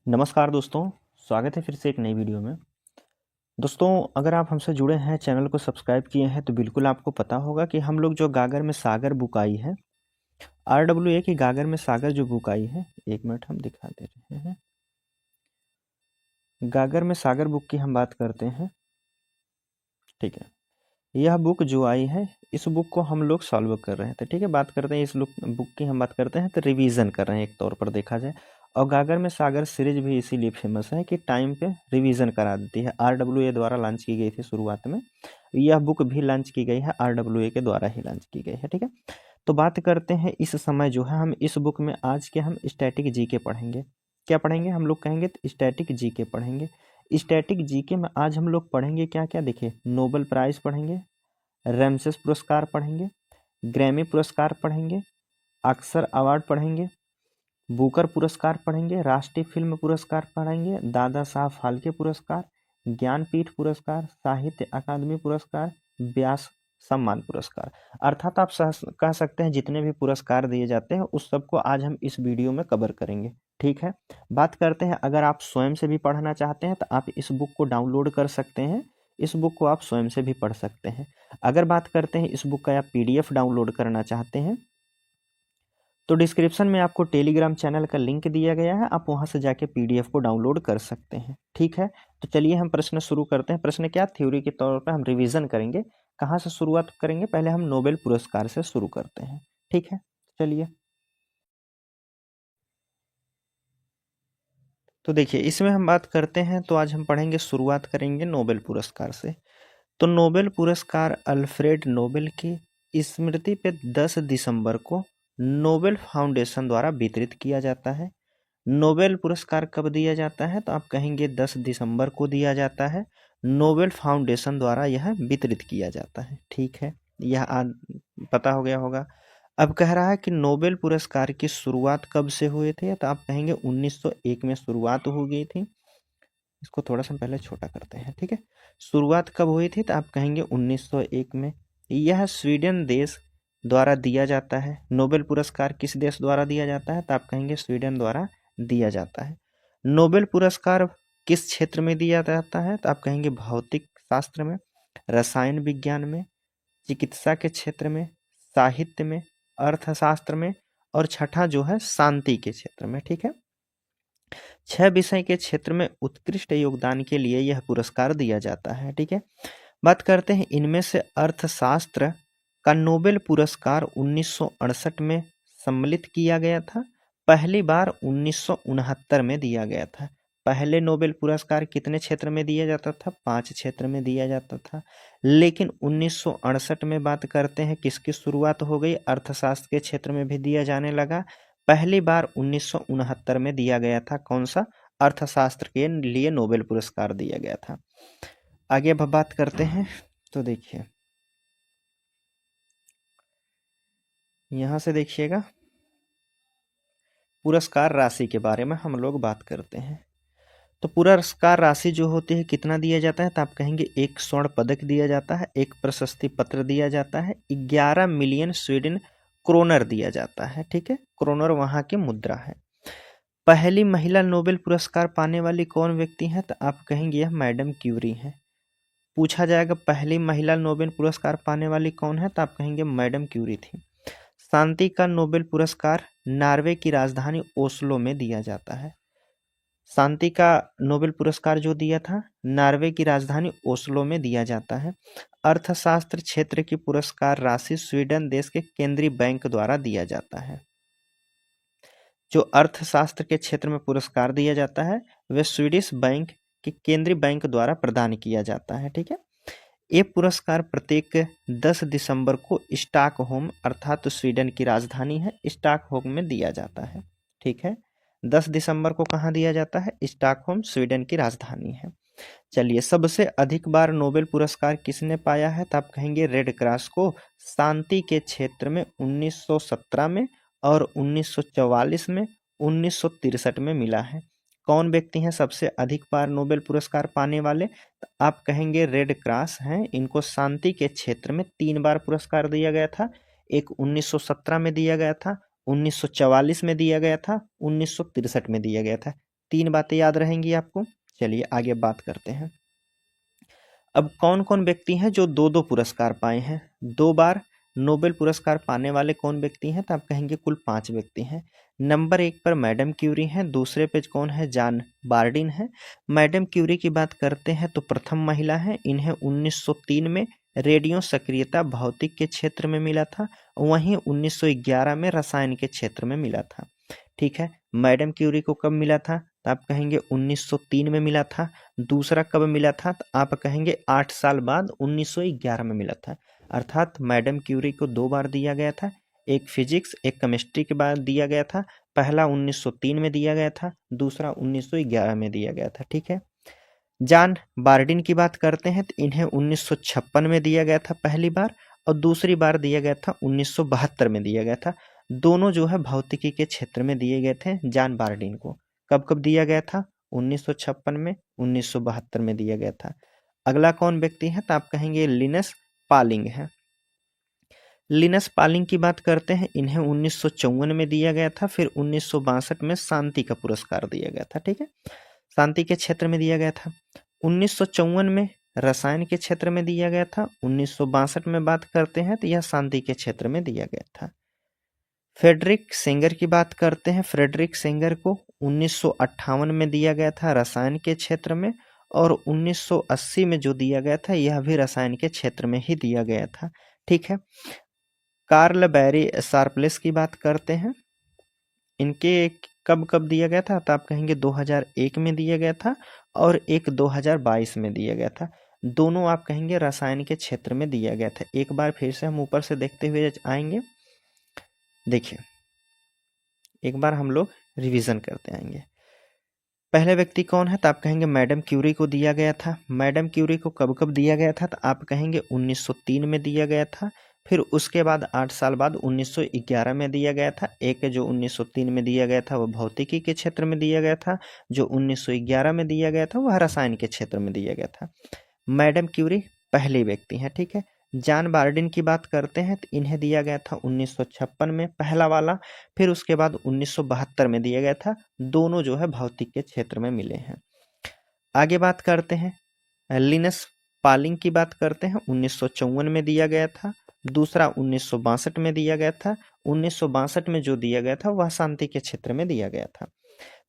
नमस्कार दोस्तों, स्वागत है फिर से एक नई वीडियो में। दोस्तों, अगर आप हमसे जुड़े हैं, चैनल को सब्सक्राइब किए हैं, तो बिल्कुल आपको पता होगा कि हम लोग जो गागर में सागर बुक आई है, RWA की गागर में सागर जो बुक आई है, एक मिनट हम दिखा दे रहे हैं। गागर में सागर बुक की हम बात करते हैं, ठीक है। यह बुक जो आई है, इस बुक को हम लोग सॉल्व कर रहे थे, ठीक है। बात करते हैं इस बुक की हम बात करते हैं तो रिवीजन कर रहे हैं एक तौर पर देखा जाए। और गागर में सागर सीरीज भी इसीलिए फेमस है कि टाइम पे रिवीजन करा देती है। RWA द्वारा लॉन्च की गई थी शुरुआत में, यह बुक भी लॉन्च की गई है RWA के द्वारा ही लॉन्च की गई है, ठीक है। तो बात करते हैं इस समय जो है हम इस बुक में आज के हम स्टैटिक जीके पढ़ेंगे। क्या पढ़ेंगे हम लोग कहेंगे तो स्टैटिक जीके पढ़ेंगे। स्टैटिक जीके में आज हम लोग पढ़ेंगे क्या क्या, देखिए, नोबेल प्राइज़ पढ़ेंगे, रैमसेस पुरस्कार पढ़ेंगे, ग्रैमी पुरस्कार पढ़ेंगे, ऑस्कर अवार्ड पढ़ेंगे, बुकर पुरस्कार पढ़ेंगे, राष्ट्रीय फिल्म पुरस्कार पढ़ेंगे, दादा साहब फाल्के पुरस्कार, ज्ञानपीठ पुरस्कार, साहित्य अकादमी पुरस्कार, व्यास सम्मान पुरस्कार। अर्थात आप कह सकते हैं जितने भी पुरस्कार दिए जाते हैं उस सबको आज हम इस वीडियो में कवर करेंगे, ठीक है। बात करते हैं, अगर आप स्वयं से भी पढ़ना चाहते हैं तो आप इस बुक को डाउनलोड कर सकते हैं। इस बुक को आप स्वयं से भी पढ़ सकते हैं। अगर बात करते हैं इस बुक का आप PDF डाउनलोड करना चाहते हैं तो डिस्क्रिप्शन में आपको टेलीग्राम चैनल का लिंक दिया गया है, आप वहां से जाके PDF को डाउनलोड कर सकते हैं, ठीक है। तो चलिए हम प्रश्न शुरू करते हैं। प्रश्न क्या, थ्योरी के तौर पर हम रिवीजन करेंगे। कहाँ से शुरुआत करेंगे, पहले हम नोबेल पुरस्कार से शुरू करते हैं, ठीक है। चलिए, तो देखिए इसमें हम बात करते हैं तो आज हम पढ़ेंगे, शुरुआत करेंगे नोबेल पुरस्कार से। तो नोबेल पुरस्कार अल्फ्रेड नोबेल की स्मृति पे 10 दिसंबर को नोबेल फाउंडेशन द्वारा वितरित किया जाता है। नोबेल पुरस्कार कब दिया जाता है, तो आप कहेंगे 10 दिसंबर को दिया जाता है। नोबेल फाउंडेशन द्वारा यह वितरित किया जाता है, ठीक है। यह पता हो गया होगा। अब कह रहा है कि नोबेल पुरस्कार की शुरुआत कब से हुए थे, तो आप कहेंगे 1901 में शुरुआत हो गई थी। इसको थोड़ा सा पहले छोटा करते हैं, ठीक है। शुरुआत कब हुई थी, तो आप कहेंगे 1901 में। यह स्वीडन देश द्वारा दिया जाता है। नोबेल पुरस्कार किस देश द्वारा दिया जाता है, तो आप कहेंगे स्वीडन द्वारा दिया जाता है। नोबेल पुरस्कार किस क्षेत्र में दिया जाता है, तो आप कहेंगे भौतिक शास्त्र में, रसायन विज्ञान में, चिकित्सा के क्षेत्र में, साहित्य में, अर्थशास्त्र में, और छठा जो है शांति के क्षेत्र में, ठीक है। 6 विषय के क्षेत्र में उत्कृष्ट योगदान के लिए यह पुरस्कार दिया जाता है, ठीक है। बात करते हैं इनमें से अर्थशास्त्र का नोबेल पुरस्कार 1968 में सम्मिलित किया गया था। पहली बार 1969 में दिया गया था। पहले नोबेल पुरस्कार कितने क्षेत्र में दिया जाता था, 5 क्षेत्र में दिया जाता था। लेकिन 1968 में बात करते हैं किसकी शुरुआत हो गई, अर्थशास्त्र के क्षेत्र में भी दिया जाने लगा। पहली बार 1969 में दिया गया था, कौन सा, अर्थशास्त्र के लिए नोबेल पुरस्कार दिया गया था। आगे अब बात करते हैं, तो देखिए यहाँ से देखिएगा, पुरस्कार राशि के बारे में हम लोग बात करते हैं। तो पुरस्कार राशि जो होती है कितना दिया जाता है, तो आप कहेंगे 1 स्वर्ण पदक दिया जाता है, 1 प्रशस्ति पत्र दिया जाता है, 11 मिलियन स्वीडन क्रोनर दिया जाता है, ठीक है। क्रोनर वहाँ की मुद्रा है। पहली महिला नोबेल पुरस्कार पाने वाली कौन व्यक्ति है, तो आप कहेंगे यह मैडम क्यूरी है। पूछा जाएगा पहली महिला नोबेल पुरस्कार पाने वाली कौन है, तो आप कहेंगे मैडम क्यूरी थी। शांति का नोबेल पुरस्कार नॉर्वे की राजधानी ओस्लो में दिया जाता है। शांति का नोबेल पुरस्कार जो दिया था नॉर्वे की राजधानी ओस्लो में दिया जाता है। अर्थशास्त्र क्षेत्र की पुरस्कार राशि स्वीडन देश के केंद्रीय बैंक द्वारा दिया जाता है। जो अर्थशास्त्र के क्षेत्र में पुरस्कार दिया जाता है वह स्वीडिश बैंक के केंद्रीय बैंक द्वारा प्रदान किया जाता है, ठीक है। ये पुरस्कार प्रत्येक 10 दिसंबर को स्टॉकहोम, अर्थात स्वीडन की राजधानी है स्टॉकहोम में दिया जाता है, ठीक है। 10 दिसंबर को कहाँ दिया जाता है, स्टॉकहोम, स्वीडन की राजधानी है। चलिए, सबसे अधिक बार नोबेल पुरस्कार किसने पाया है, तो आप कहेंगे रेड क्रॉस को। शांति के क्षेत्र में 1917 में और 1944 में, 1963 में मिला है। कौन व्यक्ति हैं सबसे अधिक बार नोबेल पुरस्कार पाने वाले, तो आप कहेंगे रेड क्रॉस हैं। इनको शांति के क्षेत्र में 3 बार पुरस्कार दिया गया था। एक 1917 में दिया गया था, 1944 में दिया गया था, 1963 में दिया गया था। 3 बातें याद रहेंगी आपको। चलिए आगे बात करते हैं। अब कौन कौन व्यक्ति हैं जो 2-2 पुरस्कार पाए हैं? 2 बार नोबेल पुरस्कार पाने वाले कौन व्यक्ति हैं? तो आप कहेंगे कुल 5 व्यक्ति हैं। नंबर 1 पर मैडम क्यूरी हैं, दूसरे पे कौन है? जॉन बार्डिन है। मैडम क्यूरी की बात करते हैं तो प्रथम महिला है, इन्हें 1903 में रेडियो सक्रियता भौतिक के क्षेत्र में मिला था, वहीं 1911 में रसायन के क्षेत्र में मिला था। ठीक है, मैडम क्यूरी को कब मिला था? तो आप कहेंगे 1903 में मिला था। दूसरा कब मिला था? तो आप कहेंगे 8 साल बाद 1911 में मिला था। अर्थात मैडम क्यूरी को 2 बार दिया गया था, एक फिजिक्स एक केमिस्ट्री के बाद दिया गया था। पहला 1903 में दिया गया था, दूसरा 1911 में दिया गया था। ठीक है, जॉन बार्डिन की बात करते हैं तो इन्हें 1956 में दिया गया था पहली बार, और दूसरी बार दिया गया था 1972 में दिया गया था। दोनों जो है भौतिकी के क्षेत्र में दिए गए थे जॉन बार्डिन को। कब कब दिया गया था? 1956 में, 1972 में दिया गया था। अगला कौन व्यक्ति है? तो आप कहेंगे लिनस पालिंग है। लिनस पालिंग की बात करते हैं, इन्हें 1954 में दिया गया था, फिर 1962 में शांति का पुरस्कार दिया गया था। ठीक है, शांति के क्षेत्र में दिया गया था। 1954 में रसायन के क्षेत्र में दिया गया था। 1962 में बात करते हैं तो यह शांति के क्षेत्र में दिया गया था। फ्रेडरिक सेंगर की बात करते हैं, फ्रेडरिक सेंगर को 1958 में दिया गया था रसायन के क्षेत्र में, और 1980 में जो दिया गया था यह भी रसायन के क्षेत्र में ही दिया गया था। ठीक है, कार्ल बैरी शार्पलेस की बात करते हैं, इनके कब कब दिया गया था? तो आप कहेंगे 2001 में दिया गया था, और एक 2022 में दिया गया था। दोनों आप कहेंगे रसायन के क्षेत्र में दिया गया था। एक बार फिर से हम ऊपर से देखते हुए आएंगे। देखिए, एक बार हम लोग रिवीजन करते आएंगे। पहले व्यक्ति कौन है? तो आप कहेंगे मैडम क्यूरी को दिया गया था। मैडम क्यूरी को कब कब दिया गया था? तो आप कहेंगे 1903 में दिया गया था, फिर उसके बाद 8 साल बाद 1911 में दिया गया था। एक जो 1903 में दिया गया था वह भौतिकी के क्षेत्र में दिया गया था, जो 1911 में दिया गया था वह रसायन के क्षेत्र में दिया गया था। मैडम क्यूरी पहले व्यक्ति हैं। ठीक है, जॉन बार्डिन की बात करते हैं तो इन्हें दिया गया था 1956 में पहला वाला, फिर उसके बाद 1972 में दिया गया था। दोनों जो है भौतिक के क्षेत्र में मिले हैं। आगे बात करते हैं, लिनस पालिंग की बात करते हैं, 1954 में दिया गया था, दूसरा 1962 में दिया गया था। 1962 में जो दिया गया था वह शांति के क्षेत्र में दिया गया था।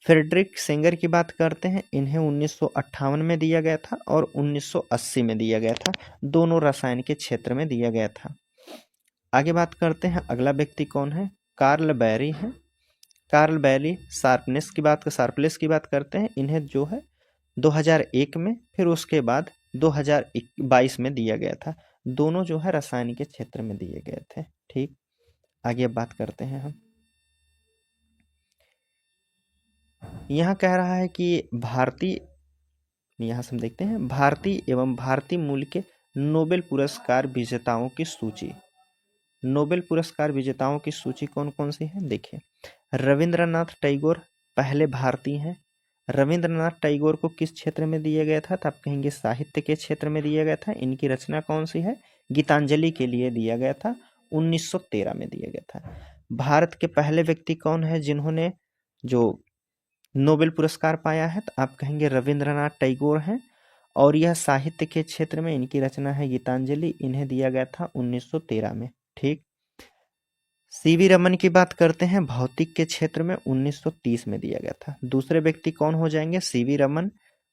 फ्रेडरिक सेंगर की बात करते हैं, इन्हें 1958 में दिया गया था और 1980 में दिया गया था। दोनों रसायन के क्षेत्र में दिया गया था। आगे बात करते हैं, अगला व्यक्ति कौन है? कार्ल बैरी है। कार्ल बैरी शार्पलेस की बात करते हैं, इन्हें जो है 2001 में, फिर उसके बाद 2022 में दिया गया था। दोनों जो है रसायन के क्षेत्र में दिए गए थे। ठीक, आगे बात करते हैं हम। यहाँ कह रहा है कि यहाँ से हम देखते हैं भारतीय एवं भारतीय मूल के नोबेल पुरस्कार विजेताओं की सूची। नोबेल पुरस्कार विजेताओं की सूची कौन कौन सी है? देखिए, रविंद्रनाथ टैगोर पहले भारतीय हैं। रविंद्रनाथ टैगोर को किस क्षेत्र में दिया गया था? तो आप कहेंगे साहित्य के क्षेत्र में दिया गया था। इनकी रचना कौन सी है? गीतांजलि के लिए दिया गया था, 1913 में दिया गया था। भारत के पहले व्यक्ति कौन है जिन्होंने जो नोबेल पुरस्कार पाया है? तो आप कहेंगे रविंद्रनाथ टैगोर हैं, और यह साहित्य के क्षेत्र में इनकी रचना है गीतांजलि। इन्हें दिया गया था 1913 में। ठीक, सीवी रमन की बात करते हैं, भौतिक के क्षेत्र में 1930 में दिया गया था। दूसरे व्यक्ति कौन हो जाएंगे? सीवी रमन,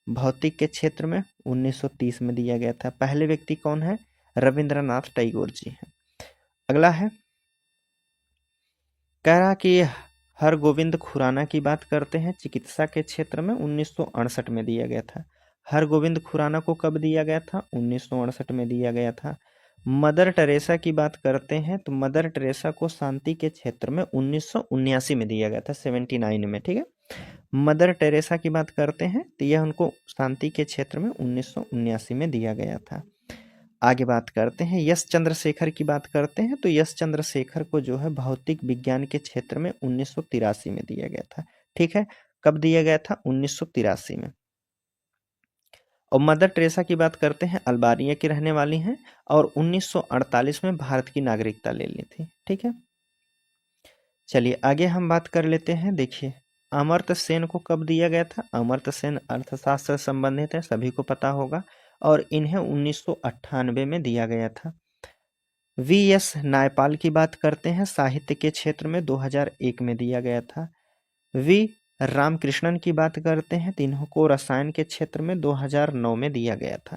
भौतिक के क्षेत्र में 1930 में दिया गया था। पहले व्यक्ति कौन है? रविंद्रनाथ टैगोर जी हैं। अगला है, कह रहा कि हरगोविंद खुराना की बात करते हैं, चिकित्सा के क्षेत्र में 1968 में दिया गया था। हरगोविंद खुराना को कब दिया गया था? 1968 में दिया गया था। मदर टेरेसा की बात करते हैं तो मदर टेरेसा को शांति के क्षेत्र में 1979 में दिया गया था, 79 में। ठीक है, मदर टेरेसा की बात करते हैं तो यह उनको शांति के क्षेत्र में 1979 में दिया गया था। आगे बात करते हैं, यश चंद्रशेखर की बात करते हैं तो यश चंद्रशेखर को जो है भौतिक विज्ञान के क्षेत्र में 1983 में दिया गया था। ठीक है, कब दिया गया था? 1983 में। और मदर टेरेसा की बात करते हैं, अल्बानिया की रहने वाली हैं, और 1948 में भारत की नागरिकता ले ली थी। ठीक है, चलिए आगे हम बात कर लेते हैं। देखिए, अमर्त्य सेन को कब दिया गया था? अमर्त्य सेन अर्थशास्त्र से संबंधित है, सभी को पता होगा, और इन्हें 1998 में दिया गया था। वी.एस. नायपाल की बात करते हैं, साहित्य के क्षेत्र में 2001 में दिया गया था। वी. रामकृष्णन की बात करते हैं, तीनों को रसायन के क्षेत्र में 2009 में दिया गया था।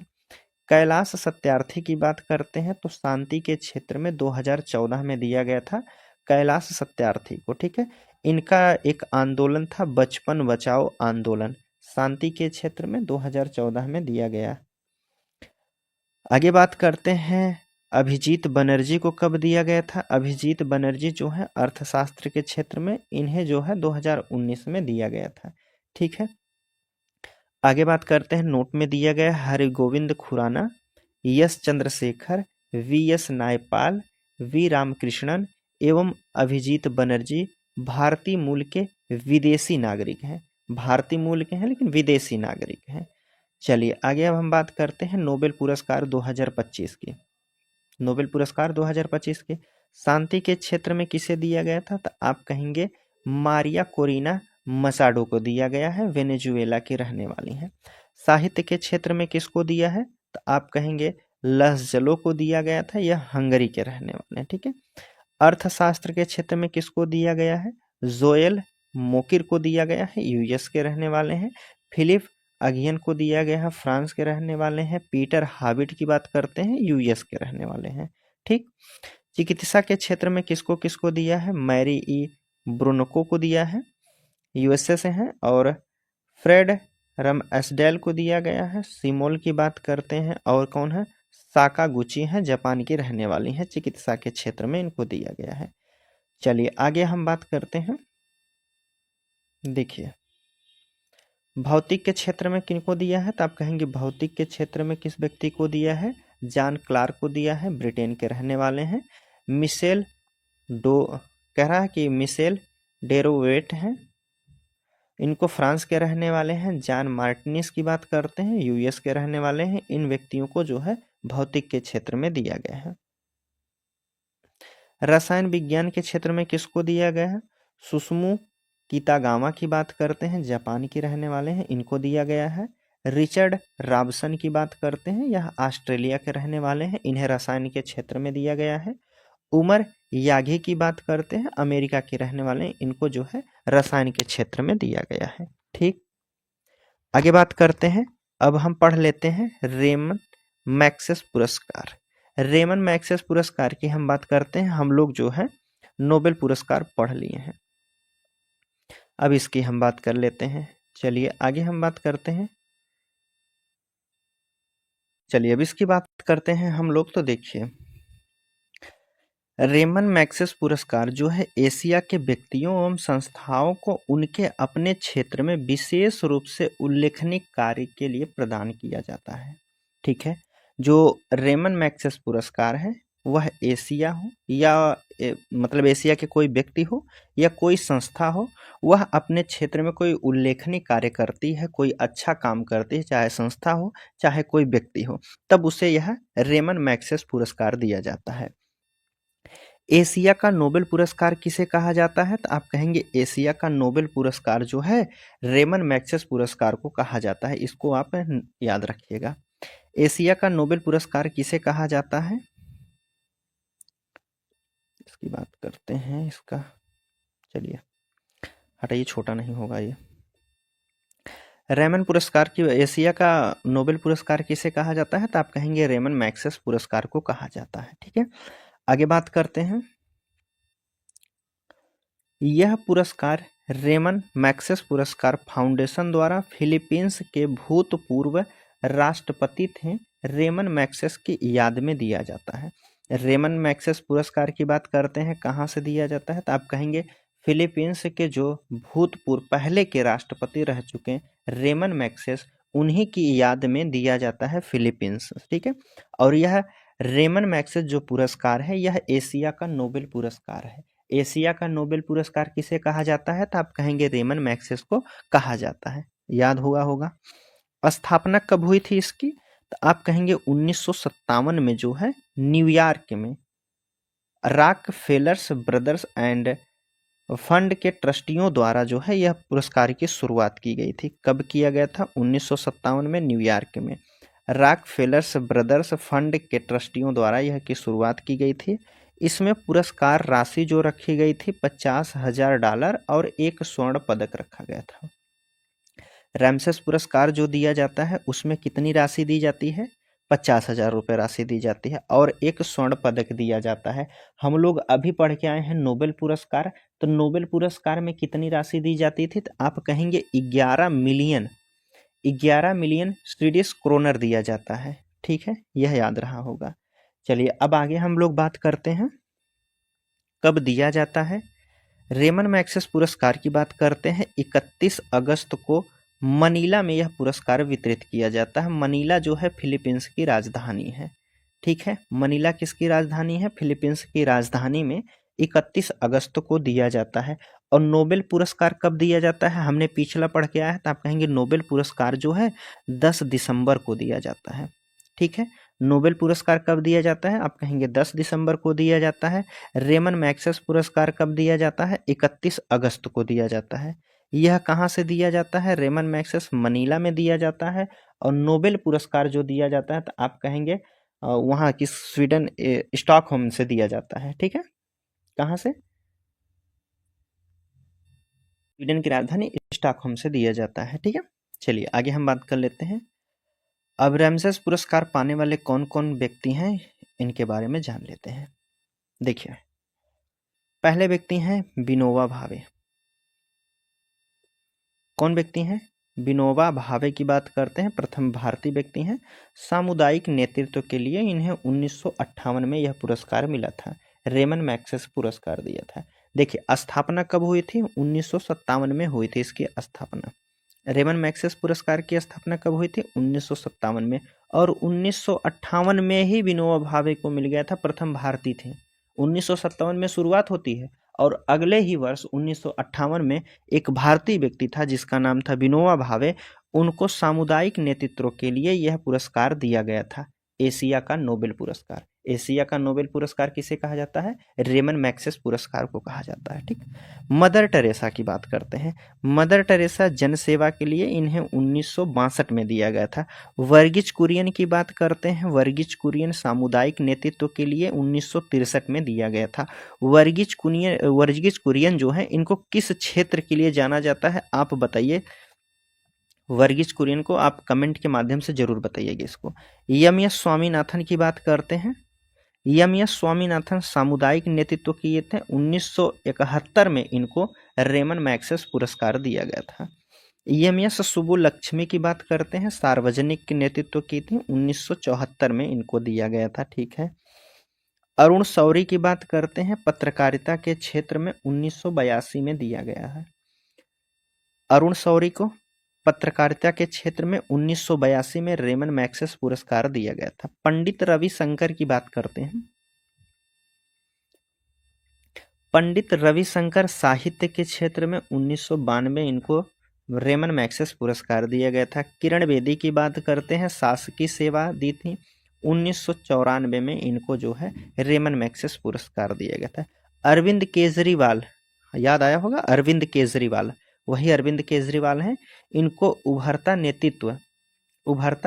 कैलाश सत्यार्थी की बात करते हैं तो शांति के क्षेत्र में 2014 में दिया गया था कैलाश सत्यार्थी को, ठीक है। इनका एक आंदोलन था बचपन बचाओ आंदोलन, शांति के क्षेत्र में 2014 में दिया गया। आगे बात करते हैं अभिजीत बनर्जी को कब दिया गया था? अभिजीत बनर्जी जो है अर्थशास्त्र के क्षेत्र में, इन्हें जो है 2019 में दिया गया था, ठीक है। आगे बात करते हैं नोट में दिया गया Harigovind Khurana, S Chandrashekhar, V S. Naipaul, V. Ramakrishnan एवं अभिजीत बनर्जी भारतीय मूल के विदेशी नागरिक हैं। भारतीय मूल के हैं लेकिन विदेशी नागरिक हैं। चलिए आगे अब हम बात करते हैं नोबेल पुरस्कार 2025 की। नोबेल पुरस्कार 2025 के शांति के क्षेत्र में किसे दिया गया था? तो आप कहेंगे मारिया कोरिना मसाडो को दिया गया है, वेनेजुएला की रहने वाली हैं। साहित्य के क्षेत्र में किसको दिया है? तो आप कहेंगे लहजलो को दिया गया था, यह हंगरी के रहने वाले हैं, ठीक है। अर्थशास्त्र के क्षेत्र में किसको दिया गया है? जोएल मोकिर को दिया गया है, यूएस के रहने वाले हैं। फिलिप अगियन को दिया गया है, फ्रांस के रहने वाले हैं। पीटर हाबिट की बात करते हैं, यूएस के रहने वाले हैं, ठीक। चिकित्सा के क्षेत्र में किसको किसको दिया है? मैरी ई ब्रुनको को दिया है, यूएसए से हैं। और फ्रेड रम एसडेल को दिया गया है, सिमोल की बात करते हैं। और कौन है? साकागुची हैं, जापान की रहने वाली हैं, चिकित्सा के क्षेत्र में इनको दिया गया है। चलिए आगे हम बात करते हैं। देखिए भौतिक के क्षेत्र में किनको दिया है? तो आप कहेंगे भौतिक के क्षेत्र में किस व्यक्ति को दिया है? जॉन क्लार्क को दिया है, ब्रिटेन के रहने वाले हैं। मिशेल डो कह रहा है कि मिशेल डेरोवेट हैं, इनको फ्रांस के रहने वाले हैं। जॉन मार्टिनिस की बात करते हैं, यूएस के रहने वाले हैं। इन व्यक्तियों को जो है भौतिक के क्षेत्र में दिया गया है। रसायन विज्ञान के क्षेत्र में किसको दिया गया है? सुसुमु कितागावा की बात करते हैं, जापान की रहने वाले हैं, इनको दिया गया है। रिचर्ड रॉबसन की बात करते हैं, यह ऑस्ट्रेलिया के रहने वाले हैं, इन्हें रसायन के क्षेत्र में दिया गया है। उमर यागी की बात करते हैं, अमेरिका के रहने वाले हैं, इनको जो है रसायन के क्षेत्र में दिया गया है, ठीक। आगे बात करते हैं, अब हम पढ़ लेते हैं रेमन मैग्सेस पुरस्कार। रेमन मैग्सेस पुरस्कार की हम बात करते हैं, हम लोग जो है नोबेल पुरस्कार पढ़ लिए हैं, अब इसकी हम बात कर लेते हैं। चलिए आगे हम बात करते हैं। चलिए अब इसकी बात करते हैं हम लोग। तो देखिए रेमन मैग्सेस पुरस्कार जो है एशिया के व्यक्तियों एवं संस्थाओं को उनके अपने क्षेत्र में विशेष रूप से उल्लेखनीय कार्य के लिए प्रदान किया जाता है, ठीक है। जो रेमन मैग्सेस पुरस्कार है वह एशिया हो या मतलब एशिया के कोई व्यक्ति हो या कोई संस्था हो, वह अपने क्षेत्र में कोई उल्लेखनीय कार्य करती है, कोई अच्छा काम करती है, चाहे संस्था हो चाहे कोई व्यक्ति हो, तब उसे यह रेमन मैग्सेस पुरस्कार दिया जाता है। एशिया का नोबेल पुरस्कार किसे कहा जाता है? तो आप कहेंगे एशिया का नोबेल पुरस्कार जो है रेमन मैग्सेस पुरस्कार को कहा जाता है, इसको आप याद रखिएगा। एशिया का नोबेल पुरस्कार किसे कहा जाता है? इसकी बात करते हैं इसका, चलिए हटाइए, छोटा नहीं होगा ये। रेमन पुरस्कार की एशिया का नोबेल पुरस्कार किसे कहा जाता है? तो आप कहेंगे रेमन मैग्सेस पुरस्कार को कहा जाता है, ठीक है। आगे बात करते हैं, यह पुरस्कार रेमन मैग्सेस पुरस्कार फाउंडेशन द्वारा फिलीपींस के भूतपूर्व राष्ट्रपति थे रेमन मैग्सेस की याद में दिया जाता है। रेमन मैग्सेस पुरस्कार की बात करते हैं, कहाँ से दिया जाता है? तो आप कहेंगे फिलीपींस के जो भूतपूर्व पहले के राष्ट्रपति रह चुके हैं रेमन मैग्सेस, उन्हीं की याद में दिया जाता है फिलीपींस, ठीक है। और यह रेमन मैग्सेस जो पुरस्कार है यह एशिया का नोबेल पुरस्कार है। एशिया का नोबेल पुरस्कार किसे कहा जाता है? तो आप कहेंगे रेमन मैग्सेस को कहा जाता है, याद हुआ होगा। स्थापना कब हुई थी इसकी? तो आप कहेंगे 1957 में जो है न्यूयॉर्क में रॉकफेलर्स ब्रदर्स एंड फंड के ट्रस्टियों द्वारा जो है यह पुरस्कार की शुरुआत की गई थी। कब किया गया था? 1957 में न्यूयॉर्क में रॉकफेलर्स ब्रदर्स फंड के ट्रस्टियों द्वारा यह की शुरुआत की गई थी। इसमें पुरस्कार राशि जो रखी गई थी $50,000 और एक स्वर्ण पदक रखा गया था। रैमसेस पुरस्कार जो दिया जाता है उसमें कितनी राशि दी जाती है? 50,000 रुपये राशि दी जाती है और एक स्वर्ण पदक दिया जाता है। हम लोग अभी पढ़ के आए हैं नोबेल पुरस्कार, तो नोबेल पुरस्कार में कितनी राशि दी जाती थी? तो आप कहेंगे 11 मिलियन स्वीडिश क्रोनर दिया जाता है। ठीक है, यह याद रहा होगा। चलिए अब आगे हम लोग बात करते हैं कब दिया जाता है। रेमन मैग्सेस पुरस्कार की बात करते हैं। 31 अगस्त को मनीला में यह पुरस्कार वितरित किया जाता है। मनीला जो है फिलीपींस की राजधानी है। ठीक है, मनीला किसकी राजधानी है? फिलीपींस की राजधानी में 31 अगस्त को दिया जाता है। और नोबेल पुरस्कार कब दिया जाता है? हमने पिछला पढ़ के आया है, तो आप कहेंगे नोबेल पुरस्कार जो है 10 दिसंबर को दिया जाता है। ठीक है, नोबेल पुरस्कार कब दिया जाता है? आप कहेंगे 10 दिसंबर को दिया जाता है। रेमन मैग्सेस पुरस्कार कब दिया जाता है? 31 अगस्त को दिया जाता है। यह कहाँ से दिया जाता है? रेमन मैग्सेस मनीला में दिया जाता है। और नोबेल पुरस्कार जो दिया जाता है तो आप कहेंगे वहाँ की स्वीडन स्टॉकहोम से दिया जाता है। ठीक है, कहाँ से? स्वीडन की राजधानी स्टॉकहोम से दिया जाता है। ठीक है, चलिए आगे हम बात कर लेते हैं। अब रैमसेस पुरस्कार पाने वाले कौन कौन व्यक्ति हैं इनके बारे में जान लेते हैं। देखिए, पहले व्यक्ति हैं विनोबा भावे। कौन व्यक्ति हैं? विनोबा भावे की बात करते हैं। प्रथम भारतीय व्यक्ति हैं। सामुदायिक नेतृत्व के लिए इन्हें 1958 में यह पुरस्कार मिला था। रेमन मैग्सेस पुरस्कार दिया था। देखिए, स्थापना कब हुई थी? 1957 में हुई थी इसकी स्थापना। रेमन मैग्सेस पुरस्कार की स्थापना कब हुई थी? 1957 में। और 1958 में ही विनोबा भावे को मिल गया था। प्रथम भारतीय थे। 1957 में शुरुआत होती है और अगले ही वर्ष 1958 में एक भारतीय व्यक्ति था जिसका नाम था विनोबा भावे। उनको सामुदायिक नेतृत्व के लिए यह पुरस्कार दिया गया था। एशिया का नोबेल पुरस्कार। एशिया का नोबेल पुरस्कार किसे कहा जाता है? रेमन मैग्सेस पुरस्कार को कहा जाता है। ठीक, मदर टेरेसा की बात करते हैं। मदर टेरेसा जनसेवा के लिए इन्हें 1962 में दिया गया था। वर्गीज कुरियन की बात करते हैं। वर्गीज कुरियन सामुदायिक नेतृत्व के लिए 1963 में दिया गया था। वर्गीज कुरियन जो है इनको किस क्षेत्र के लिए जाना जाता है? आप बताइए। वर्गीज कुरियन को आप कमेंट के माध्यम से जरूर बताइएगा इसको। एस स्वामीनाथन की बात करते हैं। एस स्वामीनाथन सामुदायिक नेतृत्व किए थे। 1971 में इनको रेमन मैग्सेस पुरस्कार दिया गया था। एस सुब्बुलक्ष्मी की बात करते हैं। सार्वजनिक नेतृत्व की थी। 1974 में इनको दिया गया था। ठीक है, अरुण शौरी की बात करते हैं। पत्रकारिता के क्षेत्र में 1982 में दिया गया है। अरुण शौरी को पत्रकारिता के क्षेत्र में 1982 में रेमन मैग्सेस पुरस्कार दिया गया था। पंडित रविशंकर की बात करते हैं। पंडित रविशंकर साहित्य के क्षेत्र में 1992 इनको रेमन मैग्सेस पुरस्कार दिया गया था। किरण बेदी की बात करते हैं। शासकीय सेवा दी थी। 1994 में इनको जो है रेमन मैग्सेस पुरस्कार दिया गया था। अरविंद केजरीवाल, याद आया होगा, अरविंद केजरीवाल, वही अरविंद केजरीवाल हैं। इनको उभरता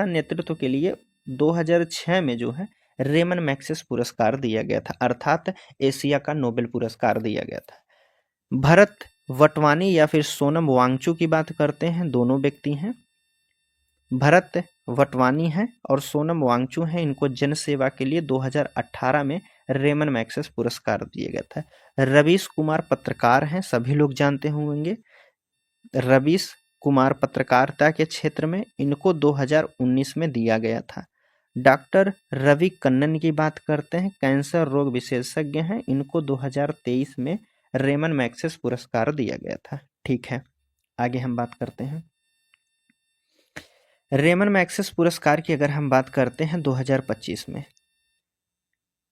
नेतृत्व के लिए 2006 में जो है रेमन मैग्सेस पुरस्कार दिया गया था, अर्थात एशिया का नोबेल पुरस्कार दिया गया था। भरत वटवानी या फिर सोनम वांगचू की बात करते हैं। दोनों व्यक्ति हैं, भरत वटवानी हैं और सोनम वांगचू हैं। इनको जन सेवा के लिए 2018 में रेमन मैग्सेस पुरस्कार दिया गया था। रवीश कुमार पत्रकार हैं, सभी लोग जानते होंगे। रवीश कुमार पत्रकारिता के क्षेत्र में इनको 2019 में दिया गया था। डॉक्टर रवि कन्नन की बात करते हैं। कैंसर रोग विशेषज्ञ हैं। इनको 2023 में रेमन मैग्सेस पुरस्कार दिया गया था। ठीक है, आगे हम बात करते हैं। रेमन मैग्सेस पुरस्कार की अगर हम बात करते हैं 2025 में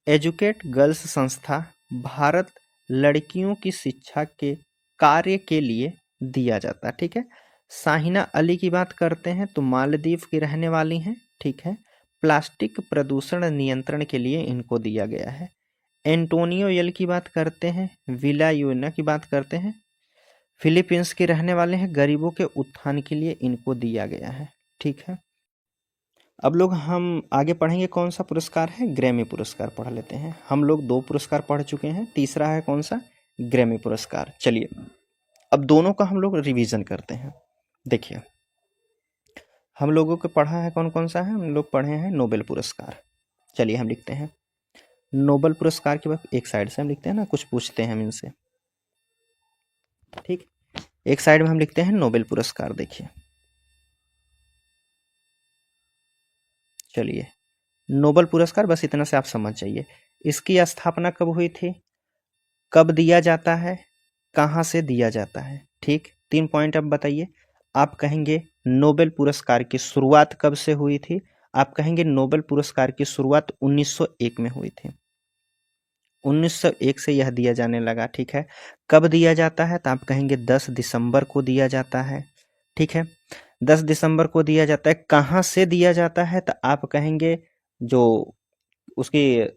एजुकेट गर्ल्स संस्था भारत लड़कियों की शिक्षा के कार्य के लिए दिया जाता है। ठीक है, साहिना अली की बात करते हैं तो मालदीव की रहने वाली हैं। ठीक है, प्लास्टिक प्रदूषण नियंत्रण के लिए इनको दिया गया है। एंटोनियो यल की बात करते हैं, विला योना की बात करते हैं, फिलीपींस के रहने वाले हैं, गरीबों के उत्थान के लिए इनको दिया गया है। ठीक है, अब लोग हम आगे पढ़ेंगे कौन सा पुरस्कार है, ग्रैमी पुरस्कार पढ़ लेते हैं। हम लोग 2 पुरस्कार पढ़ चुके हैं, तीसरा है कौन सा, ग्रैमी पुरस्कार। चलिए अब दोनों का हम लोग रिवीजन करते हैं। देखिए हम लोगों को पढ़ा है कौन कौन सा है, हम लोग पढ़े हैं नोबेल पुरस्कार। चलिए हम लिखते हैं नोबेल पुरस्कार के बाद एक साइड से हम लिखते हैं ना, कुछ पूछते हैं हम इनसे। ठीक, एक साइड में हम लिखते हैं नोबेल पुरस्कार। देखिए चलिए नोबेल पुरस्कार, बस इतना से आप समझ जाइए। इसकी स्थापना कब हुई थी, कब दिया जाता है, कहाँ से दिया जाता है। ठीक, 3 पॉइंट अब बताइए। आप कहेंगे नोबेल पुरस्कार की शुरुआत कब से हुई थी, आप कहेंगे नोबेल पुरस्कार की शुरुआत 1901 में हुई थी। 1901 से यह दिया जाने लगा। ठीक है, कब दिया जाता है, तो आप कहेंगे 10 दिसंबर को दिया जाता है। ठीक है, 10 दिसंबर को दिया जाता है। कहाँ से दिया जाता है, तो आप कहेंगे जो उसकी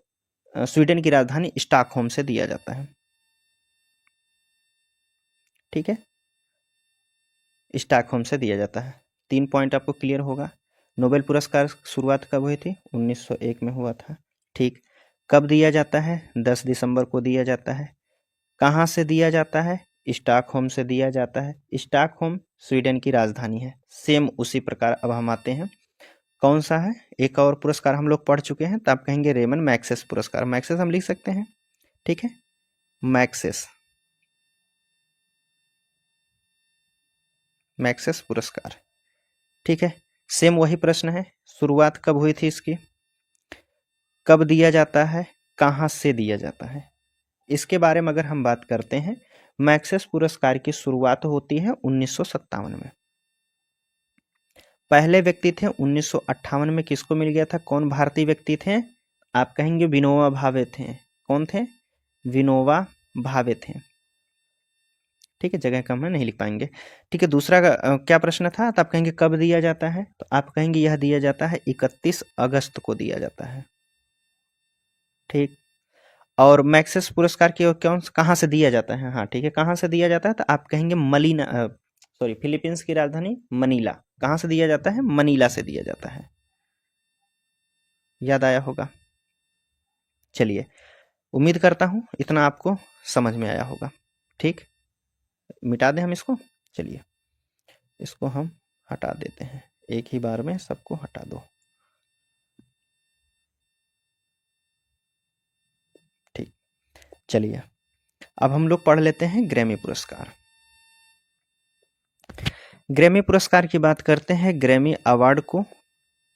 स्वीडन की राजधानी स्टॉकहोम से दिया जाता है। ठीक है, स्टॉकहोम से दिया जाता है। 3 पॉइंट आपको क्लियर होगा। नोबेल पुरस्कार शुरुआत कब हुई थी, 1901 में हुआ था। ठीक, कब दिया जाता है, 10 दिसंबर को दिया जाता है। कहाँ से दिया जाता है, स्टॉकहोम से दिया जाता है। स्टॉकहोम स्वीडन की राजधानी है। सेम उसी प्रकार अब हम आते हैं कौन सा है, एक और पुरस्कार हम लोग पढ़ चुके हैं, तो आप कहेंगे रेमन मैग्सेस पुरस्कार। मैग्सेस हम लिख सकते हैं। ठीक है, मैग्सेस, मैग्सेस पुरस्कार। ठीक है, सेम वही प्रश्न है, शुरुआत कब हुई थी इसकी, कब दिया जाता है, कहाँ से दिया जाता है। इसके बारे में अगर हम बात करते हैं, मैग्सेस पुरस्कार की शुरुआत होती है 1957 में। पहले व्यक्ति थे 1958 में, किसको मिल गया था, कौन भारतीय व्यक्ति थे, आप कहेंगे विनोबा भावे थे। कौन थे, विनोबा भावे थे। ठीक है, जगह कम है, नहीं लिख पाएंगे। ठीक है, दूसरा क्या प्रश्न था, तो आप कहेंगे कब दिया जाता है, तो आप कहेंगे यह दिया जाता है 31 अगस्त को दिया जाता है। ठीक, और मैग्सेस पुरस्कार की कौन कहाँ से दिया जाता है, हाँ ठीक है, कहाँ से दिया जाता है, तो आप कहेंगे फिलीपींस की राजधानी मनीला। कहाँ से दिया जाता है, मनीला से दिया जाता है। याद आया होगा। चलिए, उम्मीद करता हूँ इतना आपको समझ में आया होगा। ठीक, मिटा दें हम इसको। चलिए इसको हम हटा देते हैं, एक ही बार में सबको हटा दो। ठीक, चलिए अब हम लोग पढ़ लेते हैं ग्रैमी पुरस्कार। ग्रैमी पुरस्कार की बात करते हैं। ग्रैमी अवार्ड को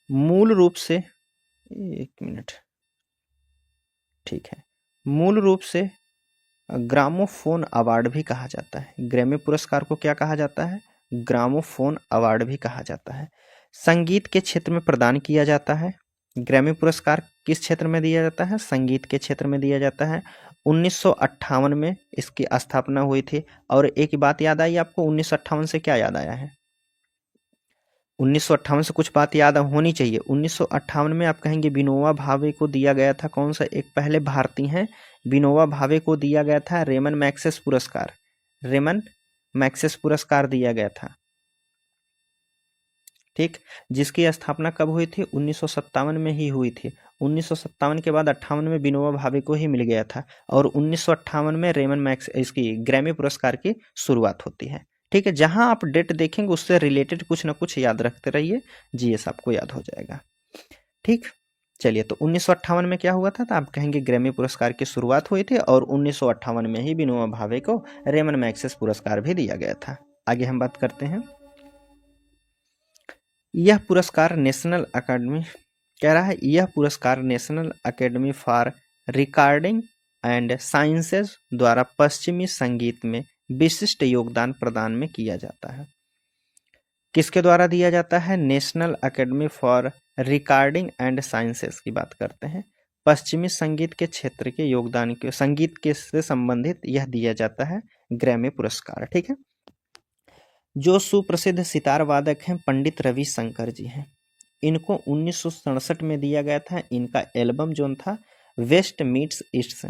मूल रूप से, एक मिनट, ठीक है, मूल रूप से ग्रामोफोन अवार्ड भी कहा जाता है। ग्रैमी पुरस्कार को क्या कहा जाता है, ग्रामोफोन अवार्ड भी कहा जाता है। संगीत के क्षेत्र में प्रदान किया जाता है। ग्रैमी पुरस्कार किस क्षेत्र में दिया जाता है, संगीत के क्षेत्र में दिया जाता है। 1958 में इसकी स्थापना हुई थी। और एक बात याद आई आपको, 1958 से क्या याद आया है, 1958 से कुछ बात याद होनी चाहिए। 1958 में आप कहेंगे विनोबा भावे को दिया गया था कौन सा, एक पहले भारतीय हैं, विनोबा भावे को दिया गया था रेमन मैग्सेस पुरस्कार। रेमन मैग्सेस पुरस्कार दिया गया था। ठीक, जिसकी स्थापना कब हुई थी, 1957 में ही हुई थी। 1957 के बाद 58 में विनोबा भावे को ही मिल गया था। और 1958 में रेमन मैग्स इसकी ग्रैमी पुरस्कार की शुरुआत होती है। ठीक है, जहां आप डेट देखेंगे उससे रिलेटेड कुछ ना कुछ याद रखते रहिए, जीएस आपको याद हो जाएगा। ठीक, चलिए तो 1958 में क्या हुआ था, तो आप कहेंगे ग्रैमी पुरस्कार की शुरुआत हुई थी। और 1958 में ही विनोबा भावे को रेमन मैग्सेस पुरस्कार भी दिया गया था। आगे हम बात करते हैं। यह पुरस्कार नेशनल अकेडमी, कह रहा है यह पुरस्कार national academy for recording and sciences द्वारा पश्चिमी संगीत में विशिष्ट योगदान प्रदान में किया जाता है। किसके द्वारा दिया जाता है, national academy for recording and sciences की बात करते हैं। पश्चिमी संगीत के क्षेत्र के योगदान के संगीत के से संबंधित यह दिया जाता है ग्रैमी पुरस्कार। ठीक है, जो सुप्रसिद्ध सितार वादक हैं पंडित रविशंकर जी हैं, इनको 1967 में दिया गया था। इनका एल्बम जो था वेस्ट मीट्स ईस्ट से।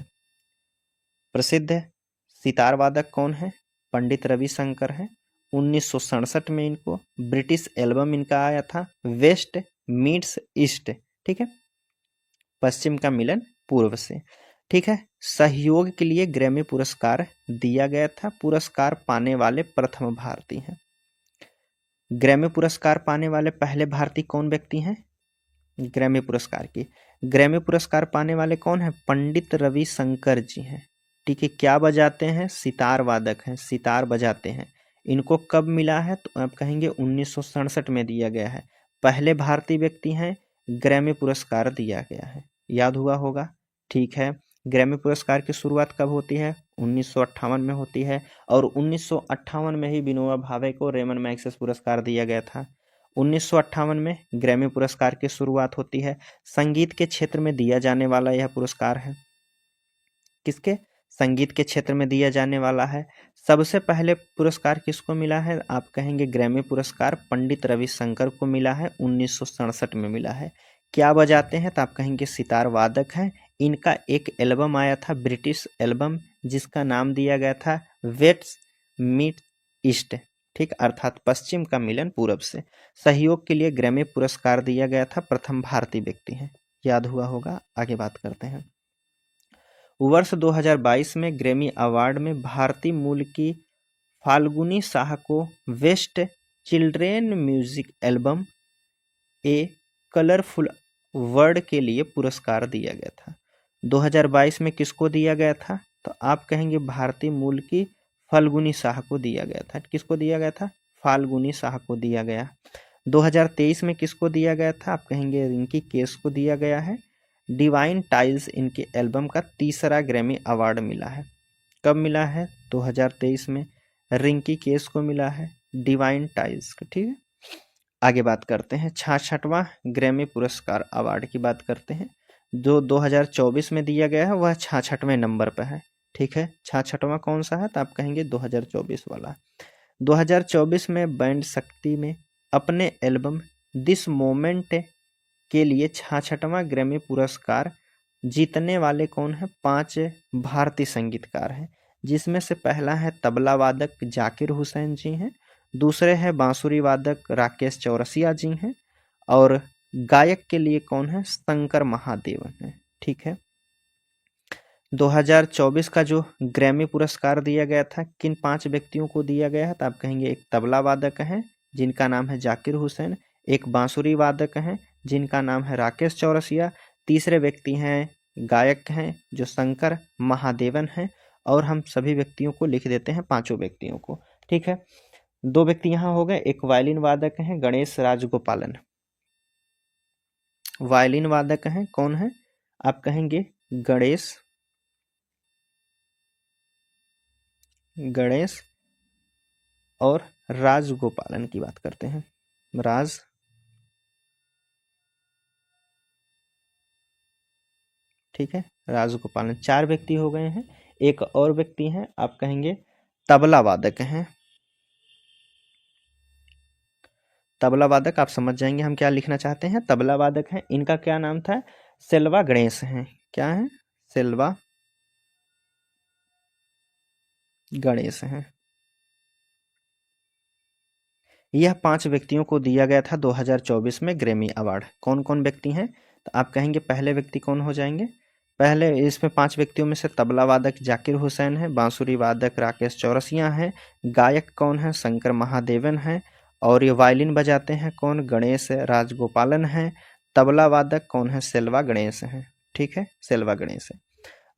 प्रसिद्ध सितार वादक कौन है? पंडित रविशंकर है। 1967 में इनको ब्रिटिश एल्बम इनका आया था वेस्ट मीट्स ईस्ट, ठीक है, पश्चिम का मिलन पूर्व से, ठीक है। सहयोग के लिए ग्रैमी पुरस्कार दिया गया था। पुरस्कार पाने वाले प्रथम भारतीय हैं। ग्रैमी पुरस्कार पाने वाले पहले भारतीय कौन व्यक्ति हैं? ग्रैमी पुरस्कार पाने वाले कौन है? पंडित रविशंकर जी हैं, ठीक है। क्या बजाते हैं? सितार वादक हैं, सितार बजाते हैं। इनको कब मिला है? तो आप कहेंगे 1967 में दिया गया है। पहले भारतीय व्यक्ति हैं, ग्रैमी पुरस्कार दिया गया है, याद हुआ होगा, ठीक है। ग्रैमी पुरस्कार की शुरुआत कब होती है? 1958 में होती है, और 1958 में ही विनोबा भावे को रेमन मैग्सेसे पुरस्कार दिया गया था। 1958 में ग्रैमी पुरस्कार की शुरुआत होती है। संगीत के क्षेत्र में दिया जाने वाला यह पुरस्कार है। किसके? संगीत के क्षेत्र में दिया जाने वाला है। सबसे पहले पुरस्कार किसको मिला है? आप कहेंगे ग्रैमी पुरस्कार पंडित रविशंकर को मिला है, 1967 में मिला है। क्या बजाते हैं? तो आप कहेंगे सितार वादक हैं। इनका एक एल्बम आया था, ब्रिटिश एल्बम, जिसका नाम दिया गया था वेस्ट मीट ईस्ट, ठीक, अर्थात पश्चिम का मिलन पूरब से। सहयोग के लिए ग्रैमी पुरस्कार दिया गया था, प्रथम भारतीय व्यक्ति हैं, याद हुआ होगा। आगे बात करते हैं। वर्ष 2022 में ग्रैमी अवार्ड में भारतीय मूल की फाल्गुनी शाह को बेस्ट चिल्ड्रेन म्यूजिक एल्बम ए कलरफुल वर्ड के लिए पुरस्कार दिया गया था। 2022 में किसको दिया गया था? तो आप कहेंगे भारतीय मूल की फाल्गुनी शाह को दिया गया था। किसको दिया गया था? फाल्गुनी शाह को दिया गया। 2023 में किसको दिया गया था? आप कहेंगे रिंकी केस को दिया गया है। डिवाइन टाइल्स इनके एल्बम का तीसरा ग्रैमी अवार्ड मिला है। कब मिला है? 2023 में रिंकी केस को मिला है, डिवाइन टाइल्स को, ठीक है। आगे बात करते हैं 66वां ग्रैमी पुरस्कार अवार्ड की बात करते हैं, जो 2024 में दिया गया है, वह 66वें नंबर पर है, ठीक है। 66वां कौन सा है? तो आप कहेंगे 2024 वाला। 2024 में बैंड शक्ति में अपने एल्बम दिस मोमेंट के लिए 66वां ग्रैमी पुरस्कार जीतने वाले कौन है? 5 भारतीय संगीतकार हैं, जिसमें से पहला है तबला वादक जाकिर हुसैन जी हैं, दूसरे हैं बांसुरी वादक राकेश चौरसिया जी हैं, और गायक के लिए कौन है? शंकर महादेवन है, ठीक है। 2024 का जो ग्रैमी पुरस्कार दिया गया था, किन 5 व्यक्तियों को दिया गया है? तो आप कहेंगे एक तबला वादक हैं, जिनका नाम है जाकिर हुसैन, एक बांसुरी वादक हैं, जिनका नाम है राकेश चौरसिया, तीसरे व्यक्ति हैं गायक हैं जो शंकर महादेवन हैं, और हम सभी व्यक्तियों को लिख देते हैं, 5 व्यक्तियों को, ठीक है। 2 व्यक्ति यहाँ हो गए। एक वायलिन वादक हैं गणेश राजगोपालन, वायलिन वादक हैं, कौन है? आप कहेंगे गणेश और राजगोपालन की बात करते हैं, ठीक है, राजगोपालन। 4 व्यक्ति हो गए हैं। एक और व्यक्ति हैं, आप कहेंगे तबला वादक हैं। तबला वादक आप समझ जाएंगे हम क्या लिखना चाहते हैं। तबला वादक हैं, इनका क्या नाम था? सेल्वा गणेश हैं। क्या है? सेल्वा गणेश हैं। यह 5 व्यक्तियों को दिया गया था 2024 में ग्रैमी अवार्ड। कौन कौन व्यक्ति हैं? तो आप कहेंगे पहले व्यक्ति कौन हो जाएंगे? पहले इसमें 5 व्यक्तियों में से तबला वादक जाकिर हुसैन है, बांसुरी वादक राकेश चौरसिया हैं, गायक कौन है? शंकर महादेवन हैं, और ये वायलिन बजाते हैं कौन? गणेश राजगोपालन हैं। तबला वादक कौन है? सेल्वा गणेश हैं, ठीक है, सेल्वा गणेश है।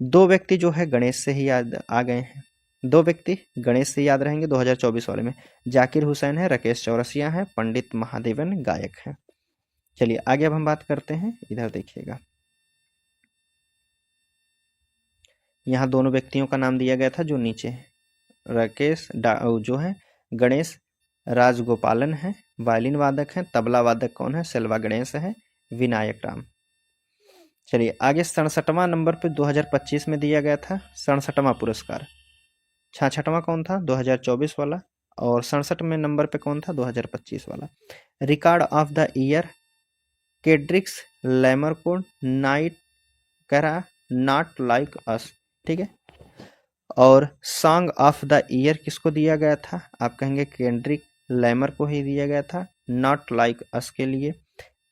2 व्यक्ति जो है गणेश से ही याद आ गए हैं, 2 व्यक्ति गणेश से याद रहेंगे 2024 वाले में। जाकिर हुसैन है, राकेश चौरसिया है, पंडित महादेवन गायक है। चलिए आगे अब हम बात करते हैं, इधर देखिएगा। यहाँ दोनों व्यक्तियों का नाम दिया गया था जो नीचे है। राकेश जो है गणेश राजगोपालन है, वायलिन वादक है। तबला वादक कौन है? सेल्वा गणेश है, विनायक राम। चलिए आगे 67वां नंबर पर 2025 में दिया गया था 67वां पुरस्कार। 66वां कौन था? 2024 वाला। और 67वें नंबर पे कौन था? 2025 वाला। Record of the year Kendrick Lamar को नाइट करा नॉट लाइक अस, ठीक है। और सॉन्ग ऑफ द ईयर किसको दिया गया था? आप कहेंगे केंड्रिक लैमर को ही दिया गया था, नॉट लाइक अस के लिए।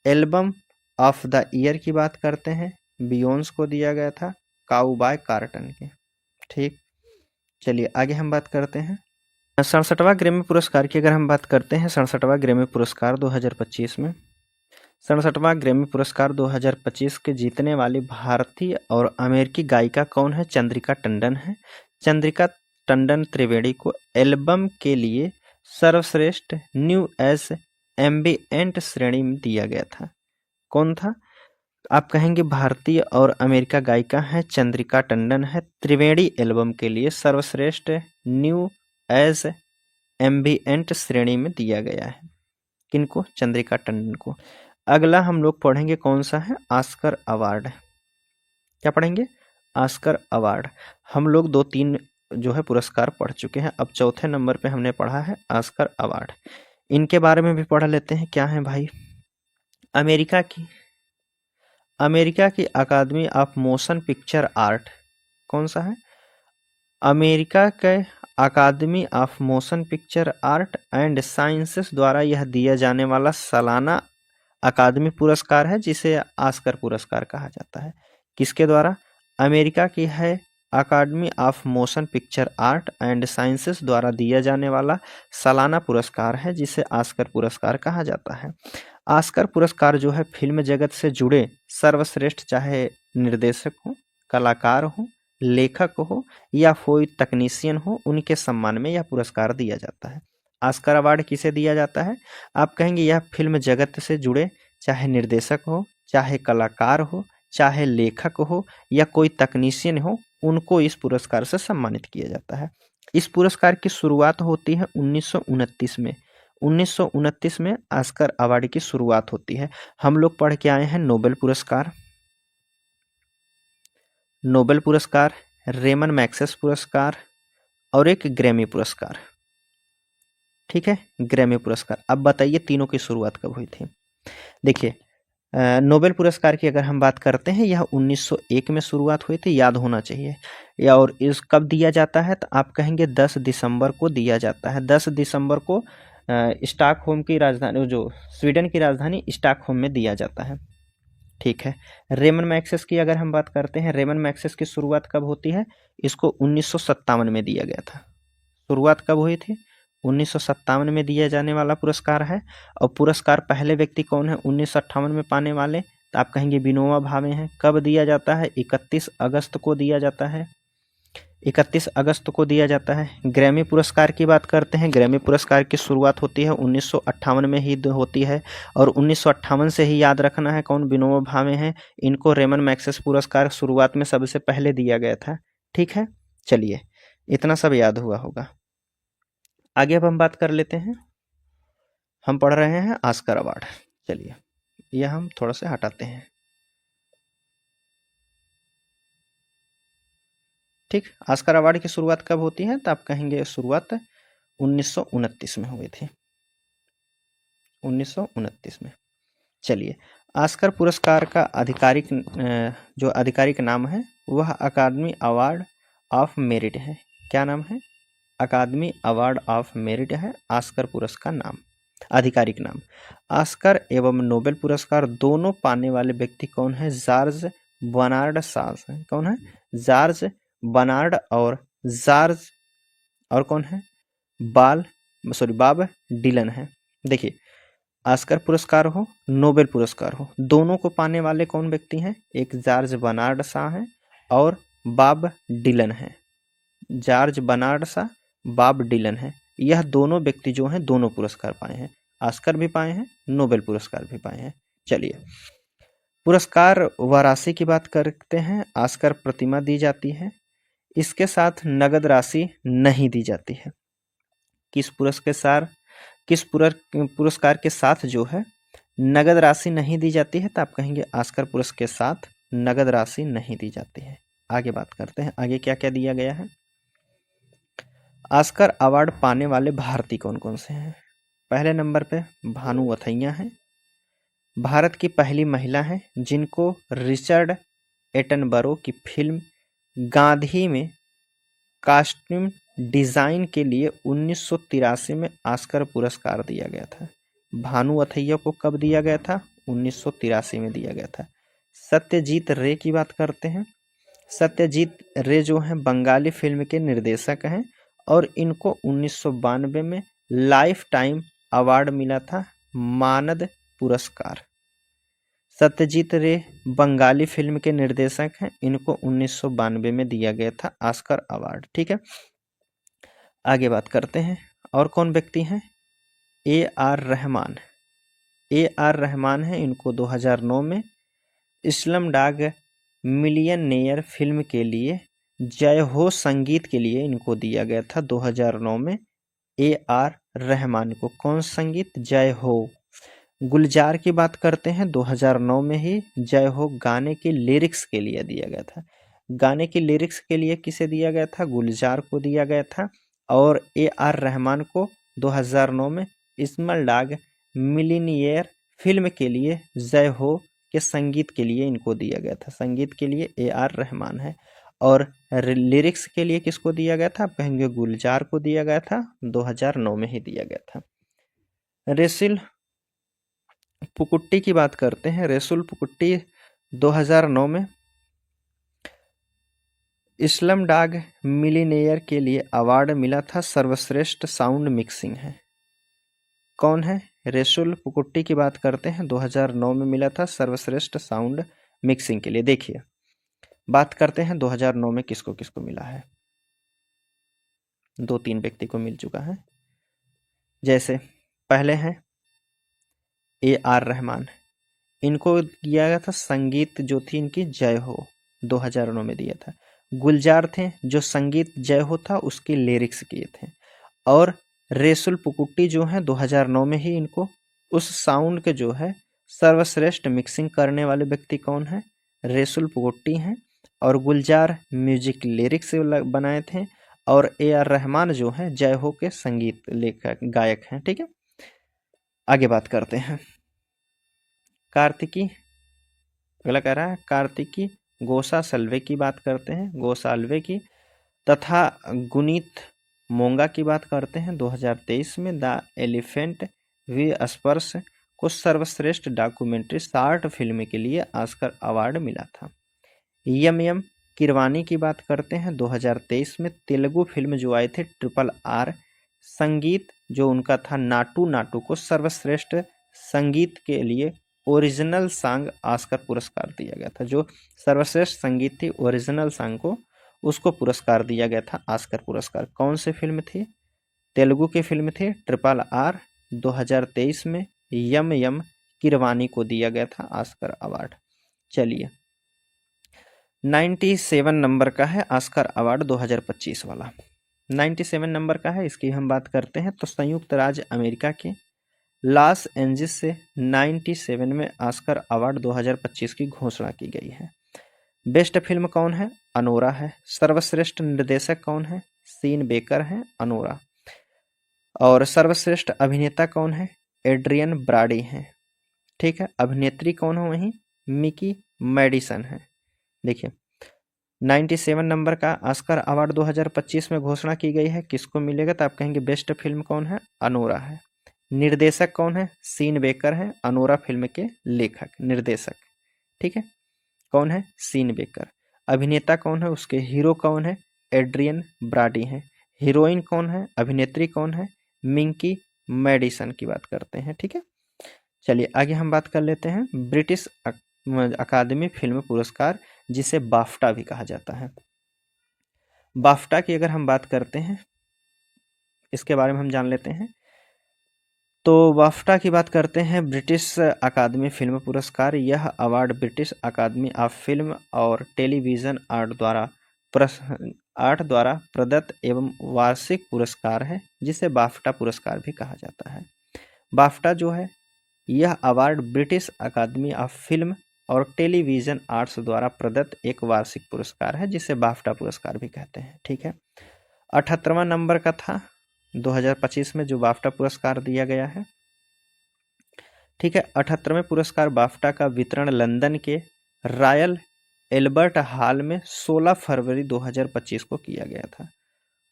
एल्बम ऑफ द ईयर की बात करते हैं, बियोंस को दिया गया था, काउबॉय कार्टन के, ठीक। चलिए आगे हम बात करते हैं 67वां ग्रैमी पुरस्कार की। अगर हम बात करते हैं 67वां ग्रैमी पुरस्कार 2025 में, 67वां ग्रैमी पुरस्कार 2025 के जीतने वाली भारतीय और अमेरिकी गायिका कौन है? चंद्रिका टंडन है। चंद्रिका टंडन त्रिवेदी को एल्बम के लिए सर्वश्रेष्ठ न्यू एज एम्बिएंट श्रेणी में दिया गया था। कौन था? आप कहेंगे भारतीय और अमेरिका गायिका है चंद्रिका टंडन है। त्रिवेदी एल्बम के लिए सर्वश्रेष्ठ न्यू एज एम्बिएंट श्रेणी में दिया गया है। किनको? चंद्रिका टंडन को। अगला हम लोग पढ़ेंगे कौन सा है? Oscar award. क्या पढ़ेंगे? Oscar award. हम लोग 2-3 जो है पुरस्कार पढ़ चुके हैं, अब चौथे नंबर पे हमने पढ़ा है ऑस्कर अवार्ड। इनके बारे में भी पढ़ लेते हैं। क्या है भाई? अमेरिका की academy of motion picture art, कौन सा है? अमेरिका के academy of motion picture art and sciences द्वारा यह दिया जाने वाला सालाना अकादमी पुरस्कार है, जिसे ऑस्कर पुरस्कार कहा जाता है। किसके द्वारा? अमेरिका की है academy of motion picture art and sciences द्वारा दिया जाने वाला सालाना पुरस्कार है, जिसे ऑस्कर पुरस्कार कहा जाता है। ऑस्कर पुरस्कार जो है फिल्म जगत से जुड़े सर्वश्रेष्ठ, चाहे निर्देशक हो, कलाकार हो, लेखक हो या कोई तकनीशियन हो, उनके सम्मान में यह पुरस्कार दिया जाता है। ऑस्कर अवार्ड किसे दिया जाता है? आप कहेंगे यह फिल्म जगत से जुड़े, चाहे निर्देशक हो, चाहे कलाकार हो, चाहे लेखक हो या कोई तकनीशियन हो, उनको इस पुरस्कार से सम्मानित किया जाता है। इस पुरस्कार की शुरुआत होती है 1929 में। 1929 में ऑस्कर अवार्ड की शुरुआत होती है। हम लोग पढ़ के आए हैं नोबेल पुरस्कार, रेमन मैग्सेस पुरस्कार और एक ग्रैमी पुरस्कार, ठीक है, ग्रैमी पुरस्कार। अब बताइए तीनों की शुरुआत कब हुई थी? देखिए नोबेल पुरस्कार की अगर हम बात करते हैं, यह 1901 में शुरुआत हुई थी, याद होना चाहिए। या और इस कब दिया जाता है? तो आप कहेंगे 10 दिसंबर को दिया जाता है। 10 दिसंबर को स्टॉकहोम की राजधानी, जो स्वीडन की राजधानी स्टॉकहोम में दिया जाता है, ठीक है। रेमन मैग्सेस की अगर हम बात करते हैं, रेमन मैग्सेस की शुरुआत कब होती है? इसको 1957 में दिया गया था। शुरुआत कब हुई थी? 1957 में दिया जाने वाला पुरस्कार है। और पुरस्कार पहले व्यक्ति कौन है 1958 में पाने वाले? तो आप कहेंगे विनोबा भावे हैं। कब दिया जाता है? 31 अगस्त को दिया जाता है। 31 अगस्त को दिया जाता है। ग्रैमी पुरस्कार की बात करते हैं, ग्रैमी पुरस्कार की शुरुआत होती है 1958 में ही होती है। और 1958 से ही याद रखना है कौन विनोबा भावे हैं। इनको रेमन मैग्सेस पुरस्कार शुरुआत में सबसे पहले दिया गया था, ठीक है। चलिए इतना सब याद हुआ होगा। आगे अब हम बात कर लेते हैं, हम पढ़ रहे हैं ऑस्कर अवार्ड। चलिए यह हम थोड़ा सा हटाते हैं, ठीक। ऑस्कर अवार्ड की शुरुआत कब होती है? तो आप कहेंगे शुरुआत 1929 में हुई थी, 1929 में। चलिए ऑस्कर पुरस्कार का आधिकारिक नाम है वह अकादमी अवार्ड ऑफ मेरिट है। क्या नाम है? अकादमी अवार्ड ऑफ मेरिट है ऑस्कर पुरस्कार नाम, आधिकारिक नाम। ऑस्कर एवं नोबेल पुरस्कार दोनों पाने वाले व्यक्ति कौन है? जॉर्ज बर्नार्ड शॉ है। कौन है? जॉर्ज बर्नार्ड और कौन है? बॉब डिलन है। देखिए ऑस्कर पुरस्कार हो, नोबेल पुरस्कार हो, दोनों को पाने वाले कौन व्यक्ति हैं? एक जॉर्ज बर्नार्ड शॉ है और बॉब डिलन है। George Bernard Shaw, Bob Dylan है। यह दोनों व्यक्ति जो हैं दोनों पुरस्कार पाए हैं, ऑस्कर भी पाए हैं, नोबेल पुरस्कार भी पाए हैं। चलिए पुरस्कार व राशि की बात करते हैं। ऑस्कर प्रतिमा दी जाती है, इसके साथ नगद राशि नहीं दी जाती है। किस पुरस्कार के साथ जो है नगद राशि नहीं दी जाती है? तो आप कहेंगे ऑस्कर पुरस्कार के साथ नगद राशि नहीं दी जाती है। आगे बात करते हैं, आगे क्या क्या दिया गया है। ऑस्कर अवार्ड पाने वाले भारतीय कौन कौन से हैं? पहले नंबर पे भानु अथैया हैं, भारत की पहली महिला हैं जिनको रिचर्ड एटनबरो की फिल्म गांधी में कॉस्ट्यूम डिजाइन के लिए 1983 में ऑस्कर पुरस्कार दिया गया था। भानु अथैया को कब दिया गया था? 1983 में दिया गया था। सत्यजीत रे की बात करते हैं। सत्यजीत रे जो हैं बंगाली फिल्म के निर्देशक हैं और इनको 1992 में लाइफ टाइम अवार्ड मिला था, मानद पुरस्कार। सत्यजीत रे बंगाली फिल्म के निर्देशक हैं, इनको 1992 में दिया गया था ऑस्कर अवार्ड। ठीक है, आगे बात करते हैं और कौन व्यक्ति हैं? A R Rahman. A R Rahman है, इनको 2009 में स्लमडॉग मिलियनेयर फिल्म के लिए जय हो संगीत के लिए इनको दिया गया था 2009 में। ए आर रहमान को कौन संगीत? जय हो। गुलजार की बात करते हैं, 2009 में ही जय हो गाने के लिरिक्स के लिए दिया गया था। गाने की लिरिक्स के लिए किसे दिया गया था? गुलजार को दिया गया था। और ए आर रहमान को 2009 में स्लमडॉग मिलियनेयर फिल्म के लिए जय हो के संगीत के लिए इनको दिया गया था। संगीत के लिए ए आर रहमान है और लिरिक्स के लिए किसको दिया गया था? आप कहेंगे गुलजार को दिया गया था, 2009 में ही दिया गया था। रेसिल पुकुट्टी की बात करते हैं। रेसुल पुकुट्टी 2009 में स्लमडॉग मिलियनेयर के लिए अवार्ड मिला था, सर्वश्रेष्ठ साउंड मिक्सिंग है। कौन है? रेसुल पुकुट्टी की बात करते हैं, 2009 में मिला था सर्वश्रेष्ठ साउंड मिक्सिंग के लिए। देखिए बात करते हैं 2009 में किसको किसको मिला है। 2-3 व्यक्ति को मिल चुका है। जैसे पहले हैं ए आर रहमान, इनको दिया गया था संगीत जो थी इनकी जय हो, 2009 में दिया था। गुलजार थे जो संगीत जय हो था उसकी लिरिक्स किए थे। और रेसुल पुकुट्टी जो है 2009 में ही इनको उस साउंड के जो है सर्वश्रेष्ठ मिक्सिंग करने वाले व्यक्ति कौन है? रेसुल पुकुट्टी हैं। और गुलजार म्यूजिक लिरिक्स बनाए थे और ए आर रहमान जो है जय हो के संगीत लेखक गायक हैं। ठीक है, आगे बात करते हैं। कार्तिकी, अगला कह रहा है कार्तिकी गोसाल्वे की बात करते हैं, गोसाल्वे की। तथा गुनीत मोंगा की बात करते हैं। 2023 में द एलिफेंट वी स्पर्श को सर्वश्रेष्ठ डॉक्यूमेंट्री शॉर्ट फिल्म के लिए ऑस्कर अवार्ड मिला था। यम किरवानी की बात करते हैं। 2023 में तेलुगु फिल्म जो आई थी RRR, संगीत जो उनका था नाटू नाटू को सर्वश्रेष्ठ संगीत के लिए ओरिजिनल सॉन्ग ऑस्कर पुरस्कार दिया गया था। जो सर्वश्रेष्ठ संगीत थी ओरिजिनल सॉन्ग को, उसको पुरस्कार दिया गया था ऑस्कर पुरस्कार। कौन सी फिल्म थी? तेलुगु की फिल्म थी RRR। 2023 में यम किरवानी को दिया गया था ऑस्कर अवार्ड। चलिए 97 नंबर का है ऑस्कर अवार्ड 2025 वाला। 97 नंबर का है, इसकी हम बात करते हैं। तो संयुक्त राज्य अमेरिका के लॉस एंजिल्स से 97 में ऑस्कर अवार्ड 2025 की घोषणा की गई है। बेस्ट फिल्म कौन है? अनोरा है। सर्वश्रेष्ठ निर्देशक कौन है? सीन बेकर है, अनोरा। और सर्वश्रेष्ठ अभिनेता कौन है? एड्रियन ब्राडी है। ठीक है, अभिनेत्री कौन है? वहीं मिकी मेडिसन है। देखिए 97 नंबर का ऑस्कर अवार्ड 2025 में घोषणा की गई है, किसको मिलेगा? तो आप कहेंगे बेस्ट फिल्म कौन है? अनोरा है। निर्देशक कौन है? सीन बेकर है, अनोरा फिल्म के लेखक निर्देशक। ठीक है, कौन है? Sean Baker. अभिनेता कौन है? उसके हीरो कौन है? एड्रियन ब्राडी है। हीरोइन कौन है? अभिनेत्री कौन है? मिंकी मेडिसन की बात करते हैं। ठीक है, चलिए आगे हम बात कर लेते हैं ब्रिटिश अकादमी फिल्म पुरस्कार, जिसे बाफ्टा भी कहा जाता है। बाफ्टा की अगर हम बात करते हैं, इसके बारे में हम जान लेते हैं। तो बाफ्टा की बात करते हैं, ब्रिटिश अकादमी फिल्म पुरस्कार। यह अवार्ड ब्रिटिश अकादमी ऑफ फिल्म और टेलीविज़न आर्ट द्वारा प्रदत्त एवं वार्षिक पुरस्कार है, जिसे बाफ्टा पुरस्कार भी कहा जाता है। बाफ्टा जो है यह अवार्ड ब्रिटिश अकादमी ऑफ फिल्म और टेलीविज़न आर्ट्स द्वारा प्रदत्त एक वार्षिक पुरस्कार है, जिसे बाफ्टा पुरस्कार भी कहते हैं। ठीक है, 78वां नंबर का था 2025 में जो बाफ्टा पुरस्कार दिया गया है। ठीक है, 78वें पुरस्कार बाफ्टा का वितरण लंदन के रॉयल एल्बर्ट हॉल में 16 फरवरी 2025 को किया गया था।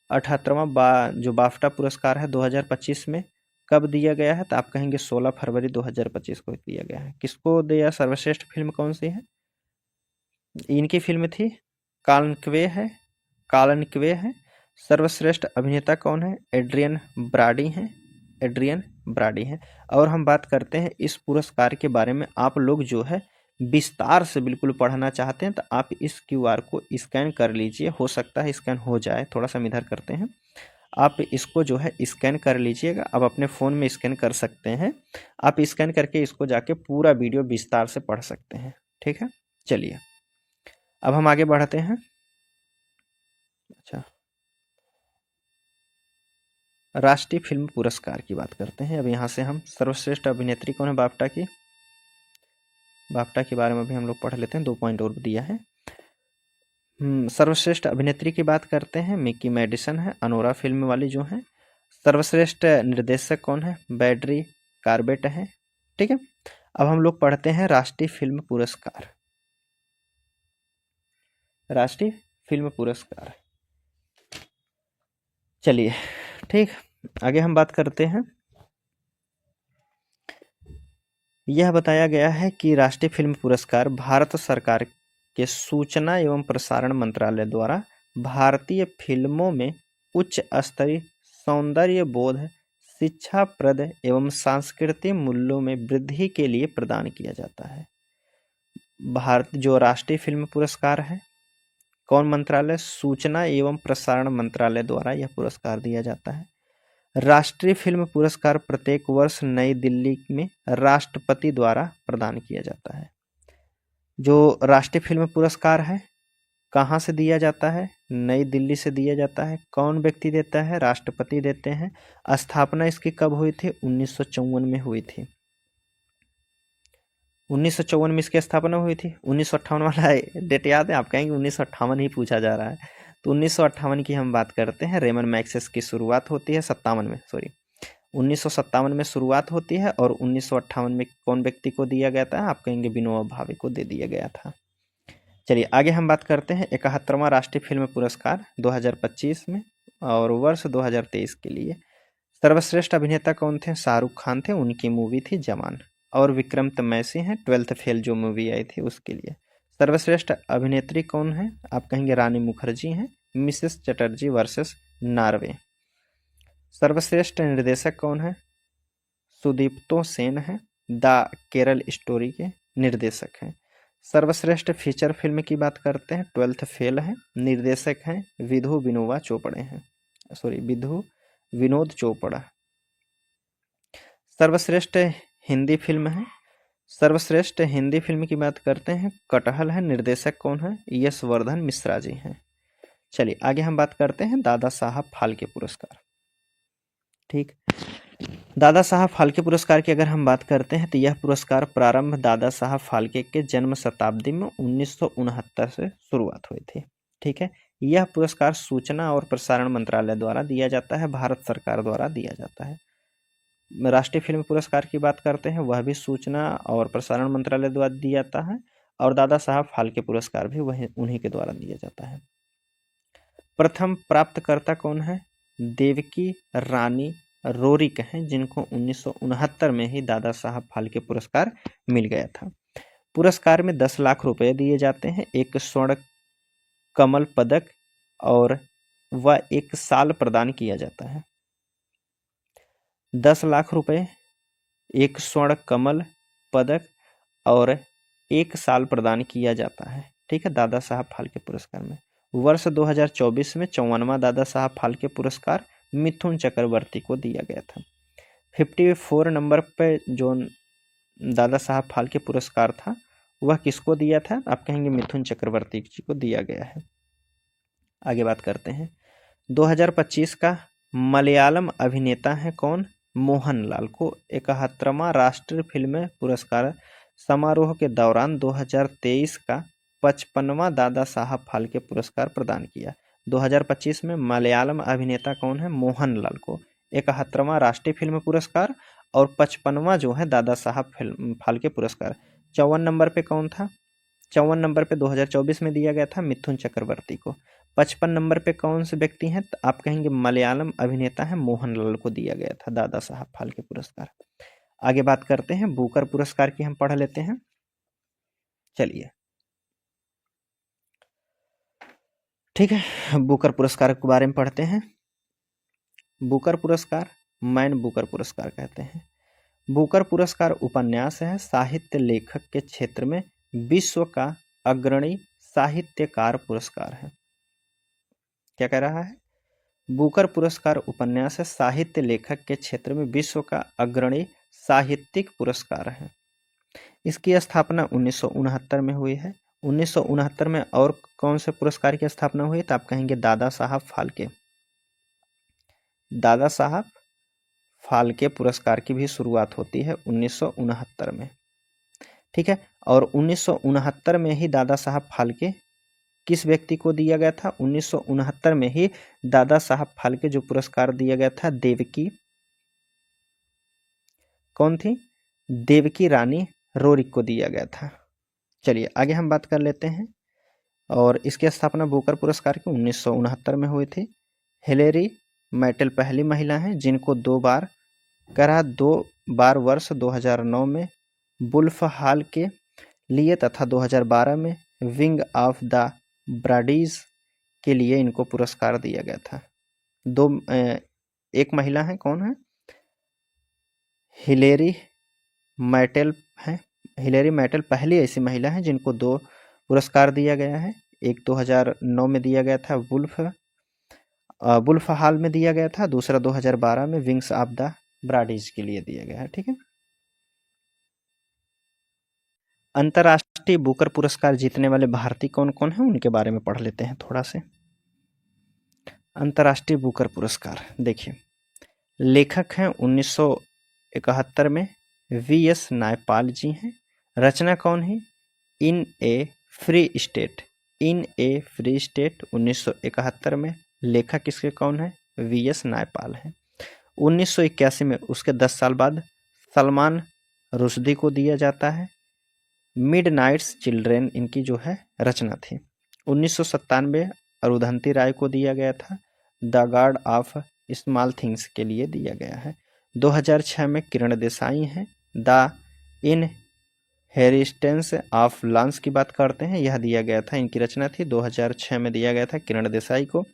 78वां जो बाफ्टा पुरस्कार है 2025 में कब दिया गया है, तो आप कहेंगे 16 फरवरी 2025 को दिया गया है। किसको दिया, सर्वश्रेष्ठ फिल्म कौन सी है, इनकी फिल्म थी कालनक्वे है। सर्वश्रेष्ठ अभिनेता कौन है, एड्रियन ब्राडी हैं। और हम बात करते हैं इस पुरस्कार के बारे में, आप लोग जो है विस्तार से बिल्कुल पढ़ना चाहते हैं तो आप इस QR को स्कैन कर लीजिए, हो सकता है स्कैन हो जाए, थोड़ा सा हम इधर करते हैं, आप इसको जो है स्कैन कर लीजिएगा। आप अपने फ़ोन में स्कैन कर सकते हैं, आप स्कैन करके इसको जाके पूरा वीडियो विस्तार से पढ़ सकते हैं। ठीक है, चलिए अब हम आगे बढ़ते हैं। अच्छा, राष्ट्रीय फिल्म पुरस्कार की बात करते हैं। अब यहाँ से हम सर्वश्रेष्ठ अभिनेत्री कौन है, बाफ्टा के बारे में भी हम लोग पढ़ लेते हैं, 2 पॉइंट और दिया है। सर्वश्रेष्ठ अभिनेत्री की बात करते हैं, मिकी मेडिसन है, अनोरा फिल्म वाली जो है। सर्वश्रेष्ठ निर्देशक कौन है, बैड्री कार्बेट है। ठीक है, अब हम लोग पढ़ते हैं राष्ट्रीय फिल्म पुरस्कार। चलिए ठीक, आगे हम बात करते हैं। यह बताया गया है कि राष्ट्रीय फिल्म पुरस्कार भारत सरकार के सूचना एवं प्रसारण मंत्रालय द्वारा भारतीय फिल्मों में उच्च स्तरीय सौंदर्य बोध, शिक्षाप्रद एवं सांस्कृतिक मूल्यों में वृद्धि के लिए प्रदान किया जाता है। भारत जो राष्ट्रीय फिल्म पुरस्कार है, कौन मंत्रालय, सूचना एवं प्रसारण मंत्रालय द्वारा यह पुरस्कार दिया जाता है। राष्ट्रीय फिल्म पुरस्कार प्रत्येक वर्ष नई दिल्ली में राष्ट्रपति द्वारा प्रदान किया जाता है। जो राष्ट्रीय फिल्म पुरस्कार है कहाँ से दिया जाता है, नई दिल्ली से दिया जाता है। कौन व्यक्ति देता है, राष्ट्रपति देते हैं। स्थापना इसकी कब हुई थी, 1954 में हुई थी। 1954 में इसकी स्थापना हुई थी। 1958 वाला डेट याद है, आप कहेंगे 1958 ही पूछा जा रहा है, तो 1958 की हम बात करते हैं। रेमन मैग्सेसे की शुरुआत होती है 1957 में शुरुआत होती है, और 1958 में कौन व्यक्ति को दिया गया था, आप कहेंगे विनोबा भावे को दे दिया गया था। चलिए आगे हम बात करते हैं 71वां राष्ट्रीय फिल्म पुरस्कार 2025 में और वर्ष 2023 के लिए। सर्वश्रेष्ठ अभिनेता कौन थे, शाहरुख खान थे, उनकी मूवी थी जवान। और विक्रम तमैसी हैं, 12th फेल जो मूवी आई थी उसके लिए। सर्वश्रेष्ठ अभिनेत्री कौन है, आप कहेंगे रानी मुखर्जी हैं, मिसेस चटर्जी वर्सेस नॉर्वे। सर्वश्रेष्ठ निर्देशक कौन है, सुदीप्तो सेन है, द केरल स्टोरी के निर्देशक हैं। सर्वश्रेष्ठ फीचर फिल्म की बात करते हैं, 12th फेल है, निर्देशक हैं विधु विनोद चोपड़ा। सर्वश्रेष्ठ हिंदी फिल्म है, सर्वश्रेष्ठ हिंदी फिल्म की बात करते हैं, कटहल है, निर्देशक कौन है, यशवर्धन मिश्रा जी हैं। चलिए आगे हम बात करते हैं दादा साहब फाल्के पुरस्कार। ठीक, दादा साहब फाल्के पुरस्कार की अगर हम बात करते हैं तो यह पुरस्कार प्रारंभ दादा साहब फाल्के के जन्म शताब्दी में 1969 से शुरुआत हुई थी। ठीक है, यह पुरस्कार सूचना और प्रसारण मंत्रालय द्वारा दिया जाता है, भारत सरकार द्वारा दिया जाता है। राष्ट्रीय फिल्म पुरस्कार की बात करते हैं, वह भी सूचना और प्रसारण मंत्रालय द्वारा दिया जाता है, और दादा साहब फाल्के पुरस्कार भी वही उन्हीं के द्वारा दिया जाता है। प्रथम प्राप्तकर्ता कौन है, देवकी रानी रोरिक हैं, जिनको 1969 में ही दादा साहब फाल्के पुरस्कार मिल गया था। पुरस्कार में 10 लाख रुपए दिए जाते हैं, एक स्वर्ण कमल पदक और वह 1 साल प्रदान किया जाता है। 10 लाख रुपए, एक स्वर्ण कमल पदक और 1 साल प्रदान किया जाता है। ठीक है, दादा साहब फाल्के पुरस्कार में। वर्ष 2024 में 54वां दादा साहब फाल्के पुरस्कार मिथुन चक्रवर्ती को दिया गया था। 54 नंबर पे जो दादा साहब फाल्के पुरस्कार था वह किसको दिया था, आप कहेंगे मिथुन चक्रवर्ती जी को दिया गया है। आगे बात करते हैं 2025 का मलयालम अभिनेता है कौन, मोहनलाल को 71वां राष्ट्रीय फिल्म पुरस्कार समारोह के दौरान 2023 का 55वां दादा साहब फाल्के पुरस्कार प्रदान किया। 2025 में मलयालम अभिनेता कौन है, मोहनलाल को 71वां राष्ट्रीय फिल्म पुरस्कार और 55वां जो है दादा साहब फाल्के पुरस्कार। 54 नंबर पे कौन था, 54 नंबर पे 2024 में दिया गया था मिथुन चक्रवर्ती को। 55 नंबर पे कौन से व्यक्ति हैं, तो आप कहेंगे मलयालम अभिनेता है मोहनलाल को दिया गया था दादा साहब फाल्के पुरस्कार। आगे बात करते हैं बुकर पुरस्कार की, हम पढ़ लेते हैं। चलिए ठीक है, बुकर पुरस्कार के बारे में पढ़ते हैं। बुकर पुरस्कार मैन बुकर पुरस्कार कहते हैं। बुकर पुरस्कार उपन्यास है, साहित्य लेखक के क्षेत्र में विश्व का अग्रणी साहित्यकार पुरस्कार है। क्या कह रहा है? बुकर पुरस्कार उपन्यास है, साहित्य लेखक के क्षेत्र में विश्व का अग्रणी साहित्यिक पुरस्कार है। इसकी स्थापना 1969 में हुई है। 1969 में और कौन से पुरस्कार की स्थापना हुई, तो आप कहेंगे दादा साहब फाल्के। दादा साहब फाल्के पुरस्कार की भी शुरुआत होती है 1969 में। ठीक है, और 1969 में ही दादा साहब फाल्के किस व्यक्ति को दिया गया था? 1969 में ही दादा साहब फाल्के जो पुरस्कार दिया गया था देवकी, कौन थी? देवकी रानी रोरिक को दिया गया था। चलिए आगे हम बात कर लेते हैं। और इसकी स्थापना बुकर पुरस्कार की 1969 में हुई थी। हिलेरी मैटेल पहली महिला हैं जिनको 2 बार वर्ष 2009 में वुल्फ हॉल के लिए तथा 2012 में विंग ऑफ द ब्राडीज के लिए इनको पुरस्कार दिया गया था। एक महिला है, कौन है? हिलेरी मैटेल है। हिलेरी मैटेल पहली ऐसी महिला है जिनको 2 पुरस्कार दिया गया है। एक 2009 में दिया गया था वुल्फ हॉल में दिया गया था, दूसरा 2012 में विंग्स ऑफ द ब्राडीज के लिए दिया गया है। ठीक है, अंतर्राष्ट्रीय बुकर पुरस्कार जीतने वाले भारतीय कौन कौन हैं उनके बारे में पढ़ लेते हैं थोड़ा से। अंतर्राष्ट्रीय बुकर पुरस्कार देखिए, लेखक हैं 1971 में वी.एस. नायपाल जी हैं। रचना कौन है? इन ए फ्री स्टेट। इन ए फ्री स्टेट 1971 में लेखक इसके कौन है? वी.एस. नायपाल हैं। 1981 में उसके 10 साल बाद सलमान रुश्दी को दिया जाता है। मिडनाइट्स चिल्ड्रेन इनकी जो है रचना थी। 1997 अरुंधति राय को दिया गया था। The God of small things के लिए दिया गया है। 2006 में किरण देसाई हैं। द इनहेरिटेंस ऑफ लॉन्स की बात करते हैं, यह दिया गया था, इनकी रचना थी। 2006 में दिया गया था किरण देसाई को।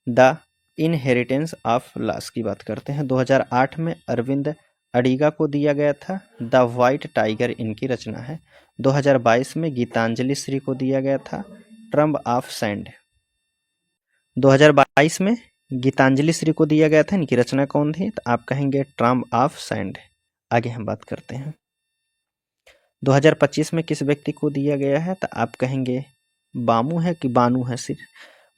द इनहेरिटेंस ऑफ लॉस की बात करते हैं। 2008 में अरविंद अडिगा को दिया गया था। द वाइट टाइगर इनकी रचना है। 2022 में गीतांजलि श्री को दिया गया था ट्रम्ब ऑफ सैंड। 2022 में गीतांजलि श्री को दिया गया था, इनकी रचना कौन थी? तो आप कहेंगे ट्रम्ब ऑफ सैंड। आगे हम बात करते हैं 2025 में किस व्यक्ति को दिया गया है, तो आप कहेंगे बामू है कि बानू है? सिर्फ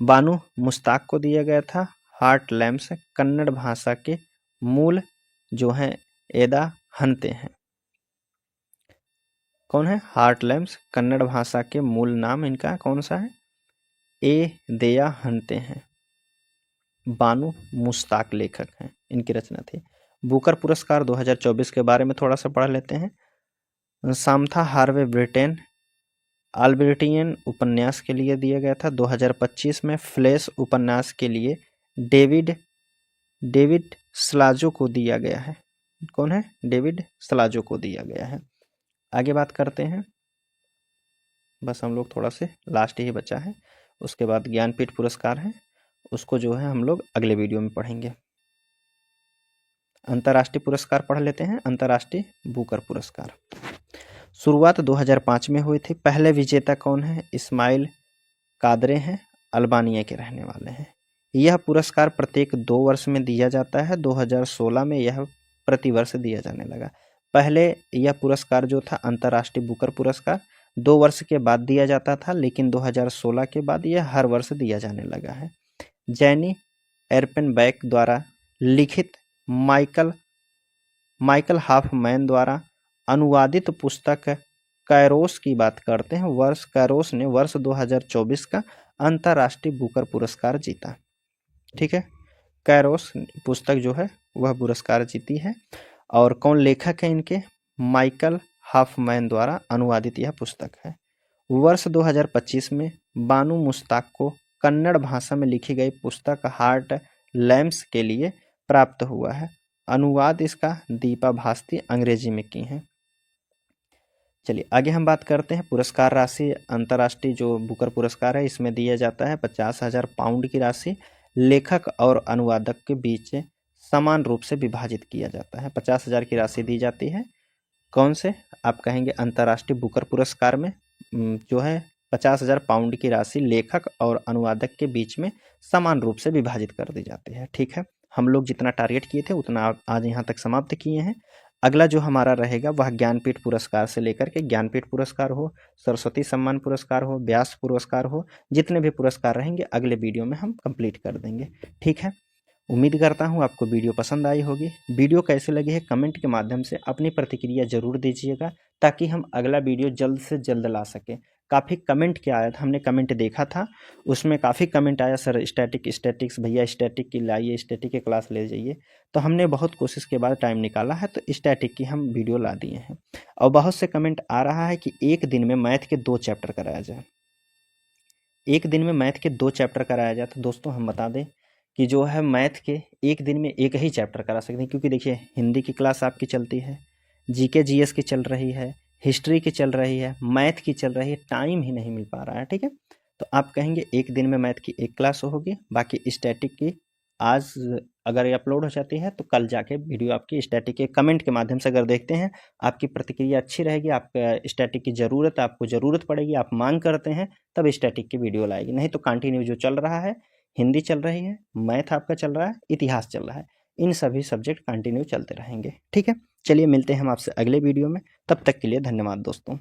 बानू मुश्ताक को दिया गया था। हार्ट लैम्स कन्नड़ भाषा के मूल जो हैं एदा हंते हैं। कौन है? हार्ट लैम्स कन्नड़ भाषा के मूल नाम इनका कौन सा है? ए दया हंते हैं। बानू मुश्ताक लेखक हैं, इनकी रचना थी। बुकर पुरस्कार 2024 के बारे में थोड़ा सा पढ़ लेते हैं। सामथा हार्वे ब्रिटेन अल्बर्टियन उपन्यास के लिए दिया गया था। 2025 में फ्लैश उपन्यास के लिए डेविड स्लाजो को दिया गया है। कौन है? डेविड स्लाजो को दिया गया है। आगे बात करते हैं, बस हम लोग थोड़ा से लास्ट ही बचा है, उसके बाद ज्ञानपीठ पुरस्कार है, उसको जो है हम लोग अगले वीडियो में पढ़ेंगे। अंतर्राष्ट्रीय पुरस्कार पढ़ लेते हैं। अंतर्राष्ट्रीय बुकर पुरस्कार शुरुआत 2005 में हुई थी। पहले विजेता कौन है? इस्माइल कादरे हैं, अल्बानिया के रहने वाले हैं। यह पुरस्कार प्रत्येक 2 वर्ष में दिया जाता है। 2016 में यह प्रतिवर्ष दिया जाने लगा। पहले यह पुरस्कार जो था अंतर्राष्ट्रीय बुकर पुरस्कार 2 वर्ष के बाद दिया जाता था, लेकिन 2016 के बाद यह हर वर्ष दिया जाने लगा है। जैनी एर्पेनबैक द्वारा लिखित माइकल हॉफमैन द्वारा अनुवादित पुस्तक कैरोस की बात करते हैं। कैरोस ने वर्ष 2024 का अंतर्राष्ट्रीय बुकर पुरस्कार जीता। ठीक है, कैरोस पुस्तक जो है वह पुरस्कार जीती है। और कौन लेखक है इनके? माइकल हॉफमैन द्वारा अनुवादित यह पुस्तक है। वर्ष 2025 में बानू मुश्ताक को कन्नड़ भाषा में लिखी गई पुस्तक हार्ट लैम्प्स के लिए प्राप्त हुआ है। अनुवाद इसका दीपा भास्ती अंग्रेजी में की हैं। चलिए आगे हम बात करते हैं पुरस्कार राशि। अंतर्राष्ट्रीय जो बुकर पुरस्कार है इसमें दिया जाता है 50,000 पाउंड की राशि लेखक और अनुवादक के बीच समान रूप से विभाजित किया जाता है। 50,000 की राशि दी जाती है। कौन से आप कहेंगे अंतर्राष्ट्रीय बुकर पुरस्कार में जो है 50,000 पाउंड की राशि लेखक और अनुवादक के बीच में समान रूप से विभाजित कर दी जाती है। ठीक है, हम लोग जितना टारगेट किए थे उतना आज यहाँ तक समाप्त किए हैं। अगला जो हमारा रहेगा वह ज्ञानपीठ पुरस्कार से लेकर के ज्ञानपीठ पुरस्कार हो, सरस्वती सम्मान पुरस्कार हो, व्यास पुरस्कार हो, जितने भी पुरस्कार रहेंगे अगले वीडियो में हम कंप्लीट कर देंगे। ठीक है, उम्मीद करता हूँ आपको वीडियो पसंद आई होगी। वीडियो कैसे लगी है कमेंट के माध्यम से अपनी प्रतिक्रिया जरूर दीजिएगा ताकि हम अगला वीडियो जल्द से जल्द ला सकें। काफ़ी कमेंट क्या आया था, हमने कमेंट देखा था, उसमें काफ़ी कमेंट आया सर स्टैटिक्स भैया स्टैटिक की लाइए, स्टैटिक की क्लास ले जाइए। तो हमने बहुत कोशिश के बाद टाइम निकाला है तो स्टैटिक की हम वीडियो ला दिए हैं। और बहुत से कमेंट आ रहा है कि एक दिन में मैथ के 2 चैप्टर कराया जाए, एक दिन में मैथ के 2 चैप्टर कराया जाए। तो दोस्तों हम बता दें कि जो है मैथ के एक दिन में एक ही चैप्टर करा सकते हैं, क्योंकि देखिए हिंदी की क्लास आपकी चलती है, जीके जीएस की चल रही है, हिस्ट्री की चल रही है, मैथ की चल रही है, टाइम ही नहीं मिल पा रहा है। ठीक है, तो आप कहेंगे एक दिन में मैथ की एक क्लास होगी, बाकी स्टैटिक की आज अगर ये अपलोड हो जाती है तो कल जाके वीडियो आपकी स्टैटिक के कमेंट के माध्यम से अगर देखते हैं, आपकी प्रतिक्रिया अच्छी रहेगी, आपका स्टैटिक की ज़रूरत आपको ज़रूरत पड़ेगी, आप मांग करते हैं तब स्टैटिक की वीडियो लाएगी। नहीं तो कंटिन्यू जो चल रहा है, हिंदी चल रही है, मैथ आपका चल रहा है, इतिहास चल रहा है, इन सभी सब्जेक्ट कंटिन्यू चलते रहेंगे। ठीक है, चलिए मिलते हैं हम आपसे अगले वीडियो में, तब तक के लिए धन्यवाद दोस्तों।